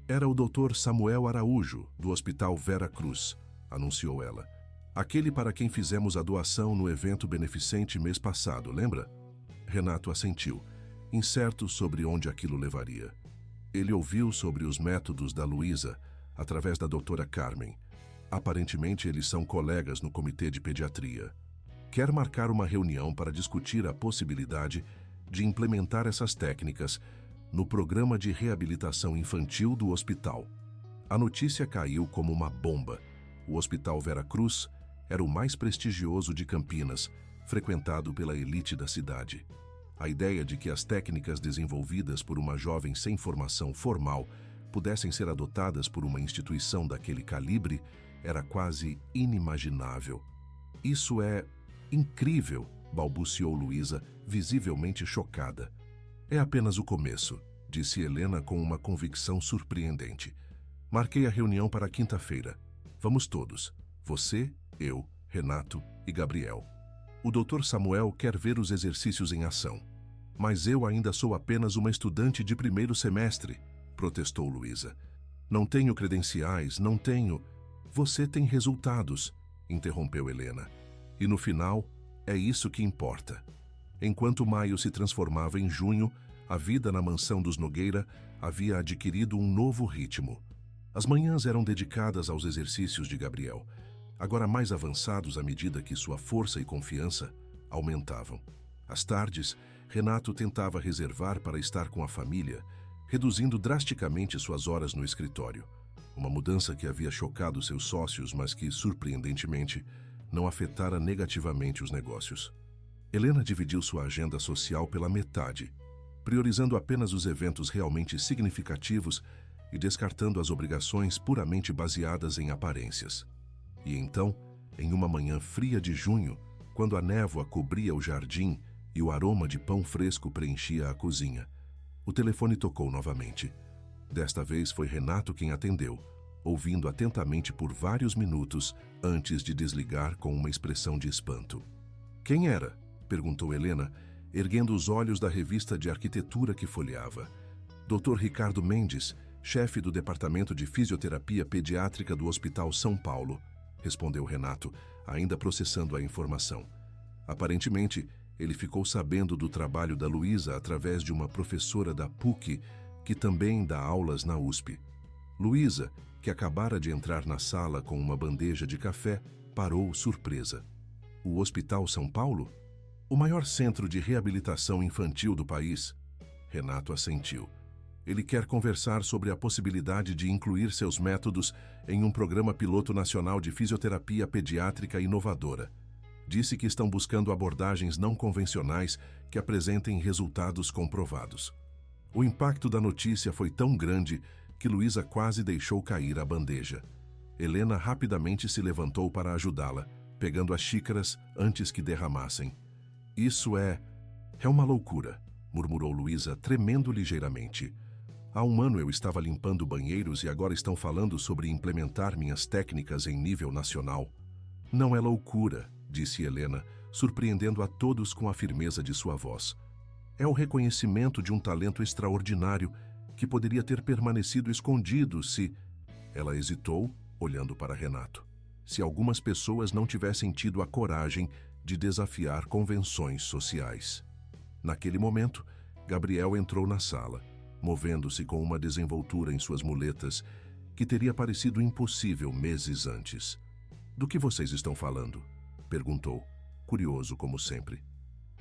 Era o Dr. Samuel Araújo, do Hospital Vera Cruz, anunciou ela. Aquele para quem fizemos a doação no evento beneficente mês passado, lembra? Renato assentiu, incerto sobre onde aquilo levaria. Ele ouviu sobre os métodos da Luísa através da doutora Carmen. Aparentemente, eles são colegas no comitê de pediatria. Quer marcar uma reunião para discutir a possibilidade de implementar essas técnicas no programa de reabilitação infantil do hospital. A notícia caiu como uma bomba. O Hospital Vera Cruz era o mais prestigioso de Campinas, frequentado pela elite da cidade. A ideia de que as técnicas desenvolvidas por uma jovem sem formação formal pudessem ser adotadas por uma instituição daquele calibre era quase inimaginável. Isso é incrível, balbuciou Luísa, visivelmente chocada. É apenas o começo, disse Helena com uma convicção surpreendente. Marquei a reunião para quinta-feira. Vamos todos. Você, eu, Renato e Gabriel. O Dr. Samuel quer ver os exercícios em ação. Mas eu ainda sou apenas uma estudante de primeiro semestre, protestou Luísa. Não tenho credenciais, não tenho... Você tem resultados, interrompeu Helena. E no final, é isso que importa. Enquanto maio se transformava em junho, a vida na mansão dos Nogueira havia adquirido um novo ritmo. As manhãs eram dedicadas aos exercícios de Gabriel, agora mais avançados à medida que sua força e confiança aumentavam. Às tardes, Renato tentava reservar para estar com a família, reduzindo drasticamente suas horas no escritório. Uma mudança que havia chocado seus sócios, mas que, surpreendentemente, não afetara negativamente os negócios. Helena dividiu sua agenda social pela metade, priorizando apenas os eventos realmente significativos e descartando as obrigações puramente baseadas em aparências. E então, em uma manhã fria de junho, quando a névoa cobria o jardim e o aroma de pão fresco preenchia a cozinha, o telefone tocou novamente. Desta vez foi Renato quem atendeu, ouvindo atentamente por vários minutos antes de desligar com uma expressão de espanto. Quem era? Perguntou Helena, erguendo os olhos da revista de arquitetura que folheava. Dr. Ricardo Mendes, chefe do Departamento de Fisioterapia Pediátrica do Hospital São Paulo, respondeu Renato, ainda processando a informação. Aparentemente, ele ficou sabendo do trabalho da Luísa através de uma professora da PUC, que também dá aulas na USP. Luísa, que acabara de entrar na sala com uma bandeja de café, parou surpresa. O Hospital São Paulo? O maior centro de reabilitação infantil do país? Renato assentiu. Ele quer conversar sobre a possibilidade de incluir seus métodos em um programa piloto nacional de fisioterapia pediátrica inovadora. Disse que estão buscando abordagens não convencionais que apresentem resultados comprovados. O impacto da notícia foi tão grande que Luísa quase deixou cair a bandeja. Helena rapidamente se levantou para ajudá-la, pegando as xícaras antes que derramassem. Isso é uma loucura, murmurou Luísa, tremendo ligeiramente. Há um ano eu estava limpando banheiros e agora estão falando sobre implementar minhas técnicas em nível nacional. Não é loucura, disse Helena, surpreendendo a todos com a firmeza de sua voz. É o reconhecimento de um talento extraordinário que poderia ter permanecido escondido se... Ela hesitou, olhando para Renato. Se algumas pessoas não tivessem tido a coragem de desafiar convenções sociais. Naquele momento, Gabriel entrou na sala, movendo-se com uma desenvoltura em suas muletas que teria parecido impossível meses antes. Do que vocês estão falando? Perguntou, curioso como sempre.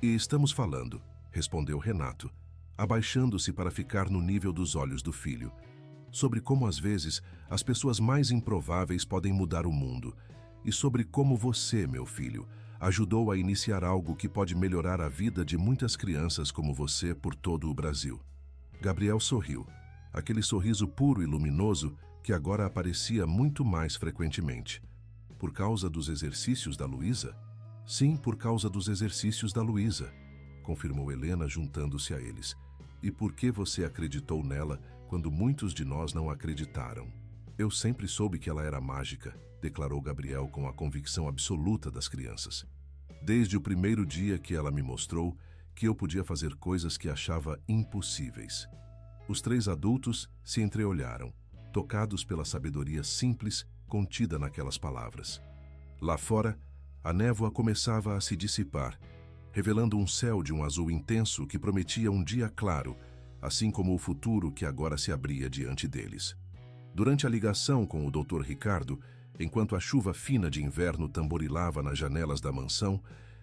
E estamos falando, respondeu Renato, abaixando-se para ficar no nível dos olhos do filho, sobre como às vezes as pessoas mais improváveis podem mudar o mundo, e sobre como você, meu filho, ajudou a iniciar algo que pode melhorar a vida de muitas crianças como você por todo o Brasil. Gabriel sorriu, aquele sorriso puro e luminoso que agora aparecia muito mais frequentemente. Por causa dos exercícios da Luísa? Sim, por causa dos exercícios da Luísa, confirmou Helena, juntando-se a eles. E por que você acreditou nela quando muitos de nós não acreditaram? Eu sempre soube que ela era mágica, declarou Gabriel com a convicção absoluta das crianças. Desde o primeiro dia que ela me mostrou que eu podia fazer coisas que achava impossíveis. Os três adultos se entreolharam, tocados pela sabedoria simples contida naquelas palavras. Lá fora, a névoa começava a se dissipar, revelando um céu de um azul intenso que prometia um dia claro, assim como o futuro que agora se abria diante deles. Durante a ligação com o Dr. Ricardo, enquanto a chuva fina de inverno tamborilava nas janelas da mansão,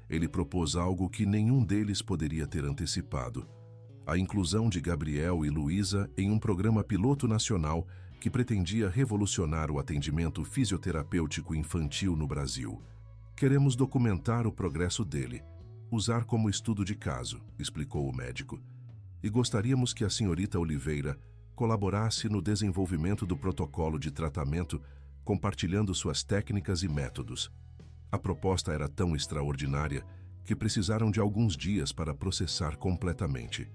ele propôs algo que nenhum deles poderia ter antecipado: a inclusão de Gabriel e Luísa em um programa piloto nacional que pretendia revolucionar o atendimento fisioterapêutico infantil no Brasil. Queremos documentar o progresso dele, usar como estudo de caso, explicou o médico. E gostaríamos que a senhorita Oliveira colaborasse no desenvolvimento do protocolo de tratamento, compartilhando suas técnicas e métodos. A proposta era tão extraordinária que precisaram de alguns dias para processar completamente.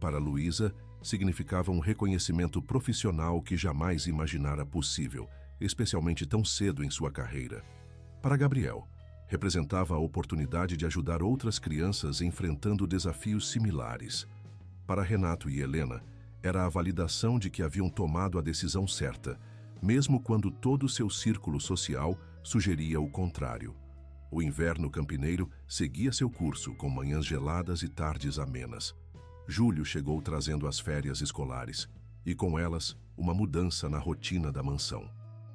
Para Luísa, significava um reconhecimento profissional que jamais imaginara possível, especialmente tão cedo em sua carreira. Para Gabriel, representava a oportunidade de ajudar outras crianças enfrentando desafios similares. Para Renato e Helena, era a validação de que haviam tomado a decisão certa, mesmo quando todo o seu círculo social sugeria o contrário. O inverno campineiro seguia seu curso, com manhãs geladas e tardes amenas. Julho chegou trazendo as férias escolares, e com elas, uma mudança na rotina da mansão.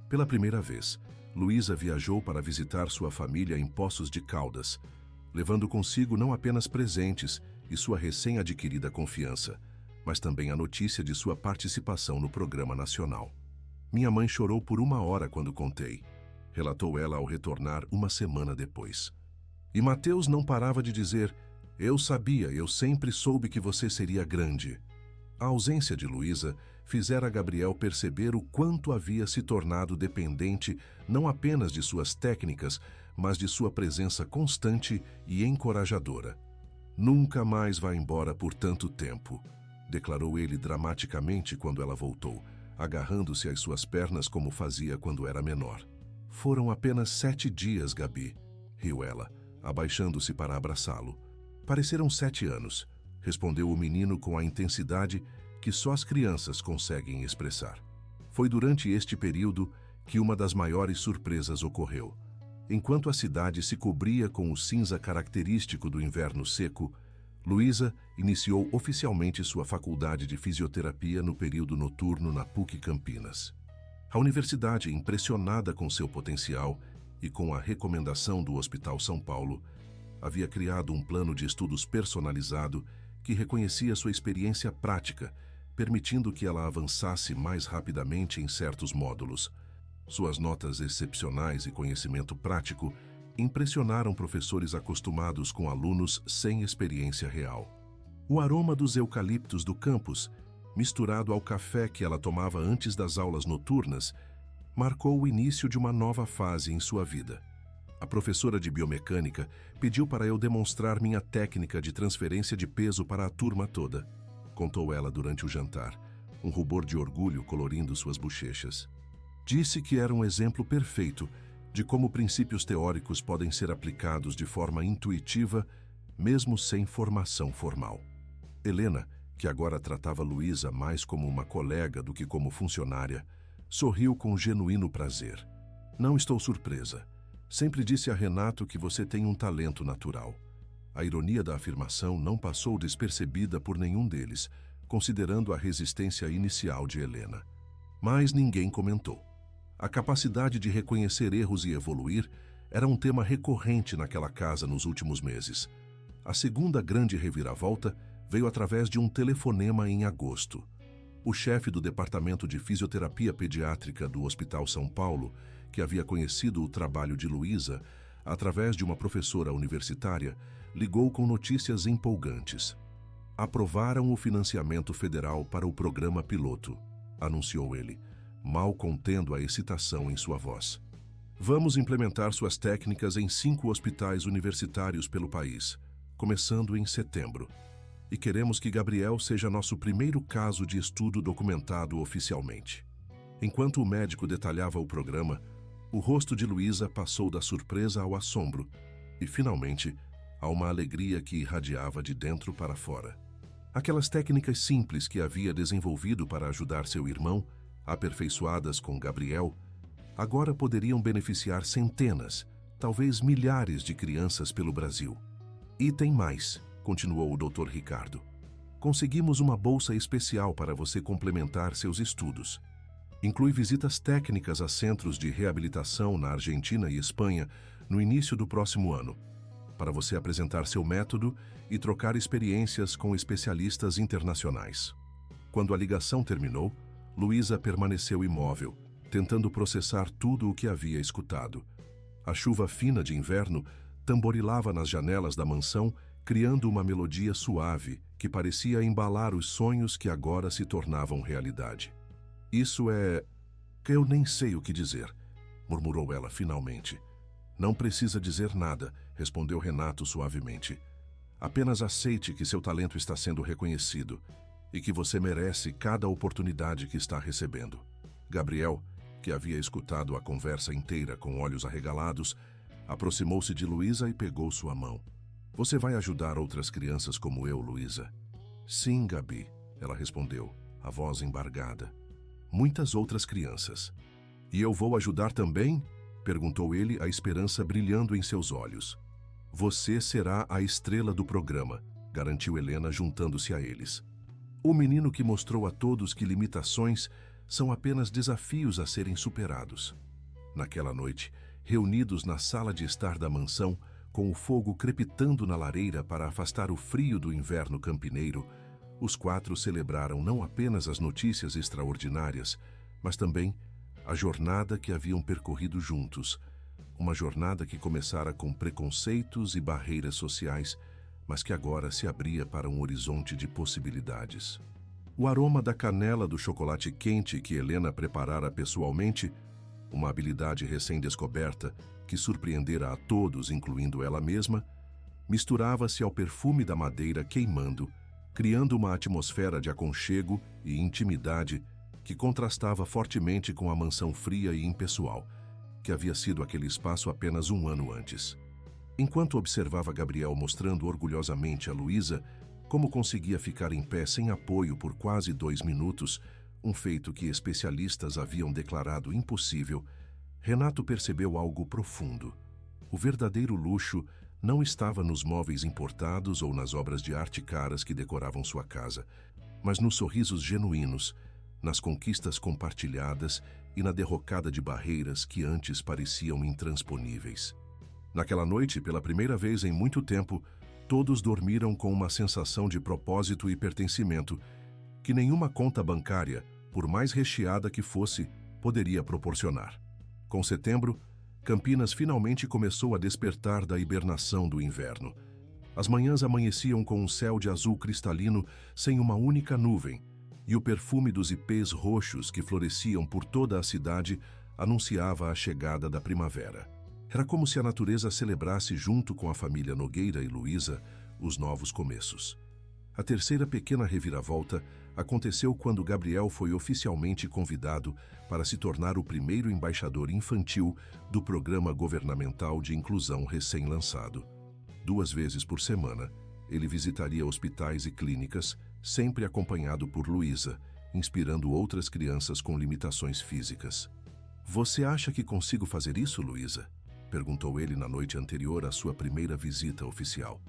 Pela primeira vez, Luísa viajou para visitar sua família em Poços de Caldas, levando consigo não apenas presentes e sua recém-adquirida confiança, mas também a notícia de sua participação no programa nacional. Minha mãe chorou por 1 hora quando contei, relatou ela ao retornar uma semana depois. E Mateus não parava de dizer: eu sabia, eu sempre soube que você seria grande. A ausência de Luísa fizera Gabriel perceber o quanto havia se tornado dependente não apenas de suas técnicas, mas de sua presença constante e encorajadora. Nunca mais vá embora por tanto tempo, declarou ele dramaticamente quando ela voltou, agarrando-se às suas pernas como fazia quando era menor. Foram apenas 7 dias, Gabi, riu ela, abaixando-se para abraçá-lo. Pareceram 7 anos, respondeu o menino com a intensidade que só as crianças conseguem expressar. Foi durante este período que uma das maiores surpresas ocorreu. Enquanto a cidade se cobria com o cinza característico do inverno seco, Luísa iniciou oficialmente sua faculdade de fisioterapia no período noturno na PUC Campinas. A universidade, impressionada com seu potencial e com a recomendação do Hospital São Paulo, havia criado um plano de estudos personalizado que reconhecia sua experiência prática, permitindo que ela avançasse mais rapidamente em certos módulos. Suas notas excepcionais e conhecimento prático impressionaram professores acostumados com alunos sem experiência real. O aroma dos eucaliptos do campus, misturado ao café que ela tomava antes das aulas noturnas, marcou o início de uma nova fase em sua vida. A professora de biomecânica pediu para eu demonstrar minha técnica de transferência de peso para a turma toda, contou ela durante o jantar, um rubor de orgulho colorindo suas bochechas. Disse que era um exemplo perfeito de como princípios teóricos podem ser aplicados de forma intuitiva, mesmo sem formação formal. Helena, que agora tratava Luísa mais como uma colega do que como funcionária, sorriu com genuíno prazer. Não estou surpresa. Sempre disse a Renato que você tem um talento natural. A ironia da afirmação não passou despercebida por nenhum deles, considerando a resistência inicial de Helena. Mas ninguém comentou. A capacidade de reconhecer erros e evoluir era um tema recorrente naquela casa nos últimos meses. A segunda grande reviravolta veio através de um telefonema em agosto. O chefe do Departamento de Fisioterapia Pediátrica do Hospital São Paulo, que havia conhecido o trabalho de Luísa através de uma professora universitária, ligou com notícias empolgantes. Aprovaram o financiamento federal para o programa piloto, anunciou ele, mal contendo a excitação em sua voz. Vamos implementar suas técnicas em 5 hospitais universitários pelo país, começando em setembro. E queremos que Gabriel seja nosso primeiro caso de estudo documentado oficialmente. Enquanto o médico detalhava o programa, o rosto de Luísa passou da surpresa ao assombro e, finalmente, a uma alegria que irradiava de dentro para fora. Aquelas técnicas simples que havia desenvolvido para ajudar seu irmão, aperfeiçoadas com Gabriel, agora poderiam beneficiar centenas, talvez milhares de crianças pelo Brasil. E tem mais, continuou o Dr. Ricardo. Conseguimos uma bolsa especial para você complementar seus estudos. Inclui visitas técnicas a centros de reabilitação na Argentina e Espanha no início do próximo ano, para você apresentar seu método e trocar experiências com especialistas internacionais. Quando a ligação terminou, Luísa permaneceu imóvel, tentando processar tudo o que havia escutado. A chuva fina de inverno tamborilava nas janelas da mansão, criando uma melodia suave que parecia embalar os sonhos que agora se tornavam realidade. Isso é... eu nem sei o que dizer, murmurou ela finalmente. Não precisa dizer nada, respondeu Renato suavemente. Apenas aceite que seu talento está sendo reconhecido e que você merece cada oportunidade que está recebendo. Gabriel, que havia escutado a conversa inteira com olhos arregalados, aproximou-se de Luísa e pegou sua mão. Você vai ajudar outras crianças como eu, Luísa? Sim, Gabi, ela respondeu, a voz embargada. Muitas outras crianças. E eu vou ajudar também? Perguntou ele, a esperança brilhando em seus olhos. Você será a estrela do programa, garantiu Helena, juntando-se a eles. O menino que mostrou a todos que limitações são apenas desafios a serem superados. Naquela noite, reunidos na sala de estar da mansão, com o fogo crepitando na lareira para afastar o frio do inverno campineiro, os 4 celebraram não apenas as notícias extraordinárias, mas também a jornada que haviam percorrido juntos, uma jornada que começara com preconceitos e barreiras sociais, mas que agora se abria para um horizonte de possibilidades. O aroma da canela do chocolate quente que Helena preparara pessoalmente, uma habilidade recém-descoberta que surpreendera a todos, incluindo ela mesma, misturava-se ao perfume da madeira queimando, criando uma atmosfera de aconchego e intimidade que contrastava fortemente com a mansão fria e impessoal, que havia sido aquele espaço apenas 1 ano antes. Enquanto observava Gabriel mostrando orgulhosamente a Luísa como conseguia ficar em pé sem apoio por quase 2 minutos, um feito que especialistas haviam declarado impossível, Renato percebeu algo profundo. O verdadeiro luxo não estava nos móveis importados ou nas obras de arte caras que decoravam sua casa, mas nos sorrisos genuínos, nas conquistas compartilhadas e na derrocada de barreiras que antes pareciam intransponíveis. Naquela noite, pela primeira vez em muito tempo, todos dormiram com uma sensação de propósito e pertencimento que nenhuma conta bancária, por mais recheada que fosse, poderia proporcionar. Com setembro, Campinas finalmente começou a despertar da hibernação do inverno. As manhãs amanheciam com um céu de azul cristalino sem uma única nuvem, e o perfume dos ipês roxos que floresciam por toda a cidade anunciava a chegada da primavera. Era como se a natureza celebrasse junto com a família Nogueira e Luísa os novos começos. A terceira pequena reviravolta aconteceu quando Gabriel foi oficialmente convidado para se tornar o primeiro embaixador infantil do programa governamental de inclusão recém-lançado. 2 vezes por semana, ele visitaria hospitais e clínicas, sempre acompanhado por Luísa, inspirando outras crianças com limitações físicas. Você acha que consigo fazer isso, Luísa? Perguntou ele na noite anterior à sua primeira visita oficial.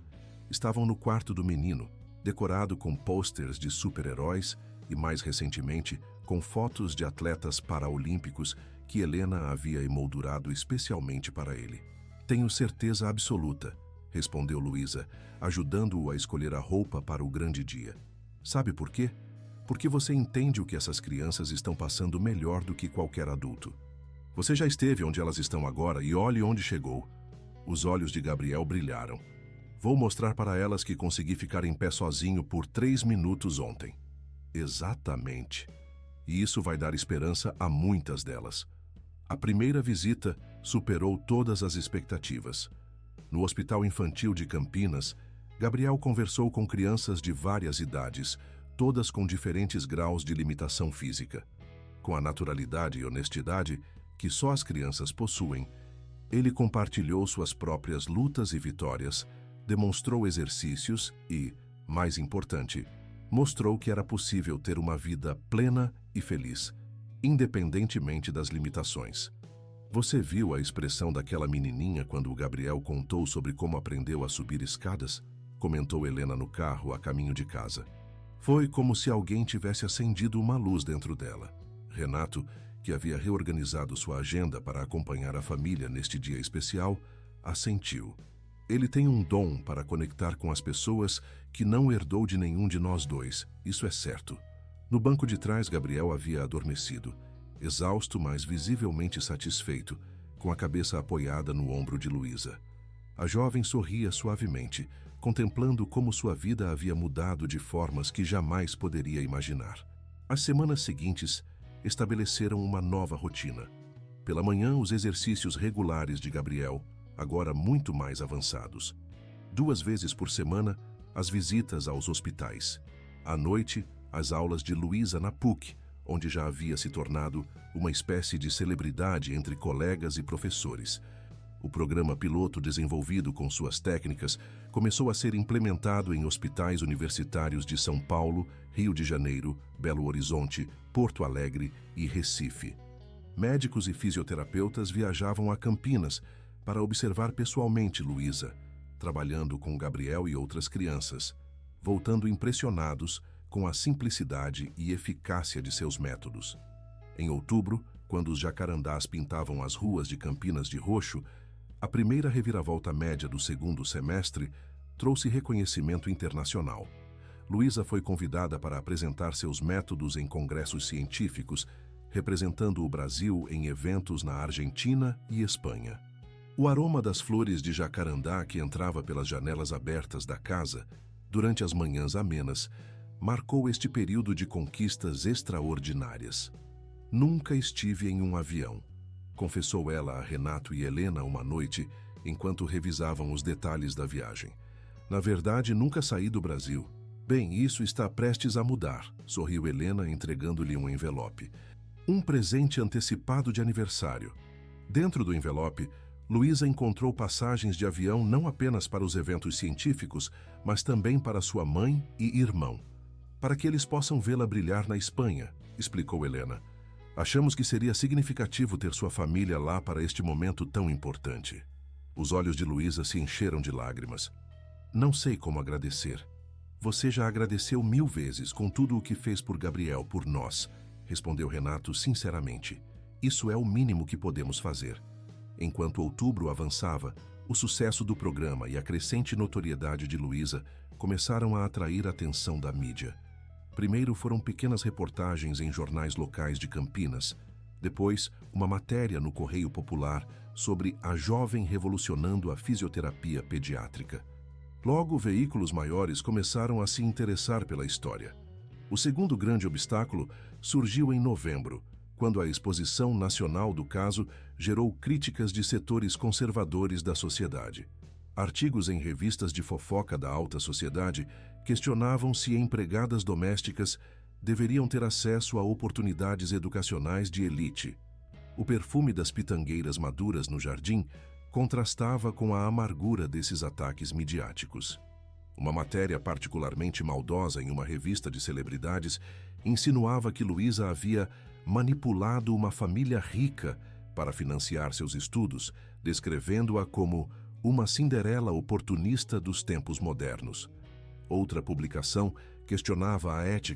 Estavam no quarto do menino, decorado com pôsteres de super-heróis e, mais recentemente, com fotos de atletas paraolímpicos que Helena havia emoldurado especialmente para ele. Tenho certeza absoluta, respondeu Luísa, ajudando-o a escolher a roupa para o grande dia. Sabe por quê? Porque você entende o que essas crianças estão passando melhor do que qualquer adulto. Você já esteve onde elas estão agora e olhe onde chegou. Os olhos de Gabriel brilharam. Vou mostrar para elas que consegui ficar em pé sozinho por 3 minutos ontem. Exatamente. e isso vai dar esperança a muitas delas. A primeira visita superou todas as expectativas. No Hospital Infantil de Campinas, Gabriel conversou com crianças de várias idades, todas com diferentes graus de limitação física. Com a naturalidade e honestidade que só as crianças possuem, ele compartilhou suas próprias lutas e vitórias, demonstrou exercícios e, mais importante, mostrou que era possível ter uma vida plena e feliz, independentemente das limitações. Você viu a expressão daquela menininha quando o Gabriel contou sobre como aprendeu a subir escadas? Comentou Helena no carro a caminho de casa. Foi como se alguém tivesse acendido uma luz dentro dela. Renato, que havia reorganizado sua agenda para acompanhar a família neste dia especial, assentiu. Ele tem um dom para conectar com as pessoas que não herdou de nenhum de nós dois, isso é certo. No banco de trás, Gabriel havia adormecido, exausto, mas visivelmente satisfeito, com a cabeça apoiada no ombro de Luísa. A jovem sorria suavemente, contemplando como sua vida havia mudado de formas que jamais poderia imaginar. As semanas seguintes estabeleceram uma nova rotina. Pela manhã, os exercícios regulares de Gabriel, agora muito mais avançados. 2 vezes por semana, as visitas aos hospitais. À noite, as aulas de Luísa na PUC, onde já havia se tornado uma espécie de celebridade entre colegas e professores. O programa piloto desenvolvido com suas técnicas começou a ser implementado em hospitais universitários de São Paulo, Rio de Janeiro, Belo Horizonte, Porto Alegre e Recife. Médicos e fisioterapeutas viajavam a Campinas para observar pessoalmente Luísa, trabalhando com Gabriel e outras crianças, voltando impressionados com a simplicidade e eficácia de seus métodos. Em outubro, quando os jacarandás pintavam as ruas de Campinas de roxo, a primeira reviravolta média do 2º semestre trouxe reconhecimento internacional. Luísa foi convidada para apresentar seus métodos em congressos científicos, representando o Brasil em eventos na Argentina e Espanha. O aroma das flores de jacarandá que entrava pelas janelas abertas da casa, durante as manhãs amenas, marcou este período de conquistas extraordinárias. Nunca estive em um avião, confessou ela a Renato e Helena uma noite, enquanto revisavam os detalhes da viagem. Na verdade, nunca saí do Brasil. Bem, isso está prestes a mudar, sorriu Helena, entregando-lhe um envelope. Um presente antecipado de aniversário. Dentro do envelope, Luísa encontrou passagens de avião não apenas para os eventos científicos, mas também para sua mãe e irmão. Para que eles possam vê-la brilhar na Espanha, explicou Helena. Achamos que seria significativo ter sua família lá para este momento tão importante. Os olhos de Luísa se encheram de lágrimas. Não sei como agradecer. Você já agradeceu 1000 vezes com tudo o que fez por Gabriel, por nós, respondeu Renato sinceramente. Isso é o mínimo que podemos fazer. Enquanto outubro avançava, o sucesso do programa e a crescente notoriedade de Luísa começaram a atrair a atenção da mídia. Primeiro foram pequenas reportagens em jornais locais de Campinas. Depois, uma matéria no Correio Popular sobre a jovem revolucionando a fisioterapia pediátrica. Logo, veículos maiores começaram a se interessar pela história. O segundo grande obstáculo surgiu em novembro, quando a exposição nacional do caso gerou críticas de setores conservadores da sociedade. Artigos em revistas de fofoca da alta sociedade questionavam se empregadas domésticas deveriam ter acesso a oportunidades educacionais de elite. O perfume das pitangueiras maduras no jardim contrastava com a amargura desses ataques midiáticos. Uma matéria particularmente maldosa em uma revista de celebridades insinuava que Luísa havia manipulado uma família rica para financiar seus estudos, descrevendo-a como uma Cinderela oportunista dos tempos modernos. Outra publicação questionava a ética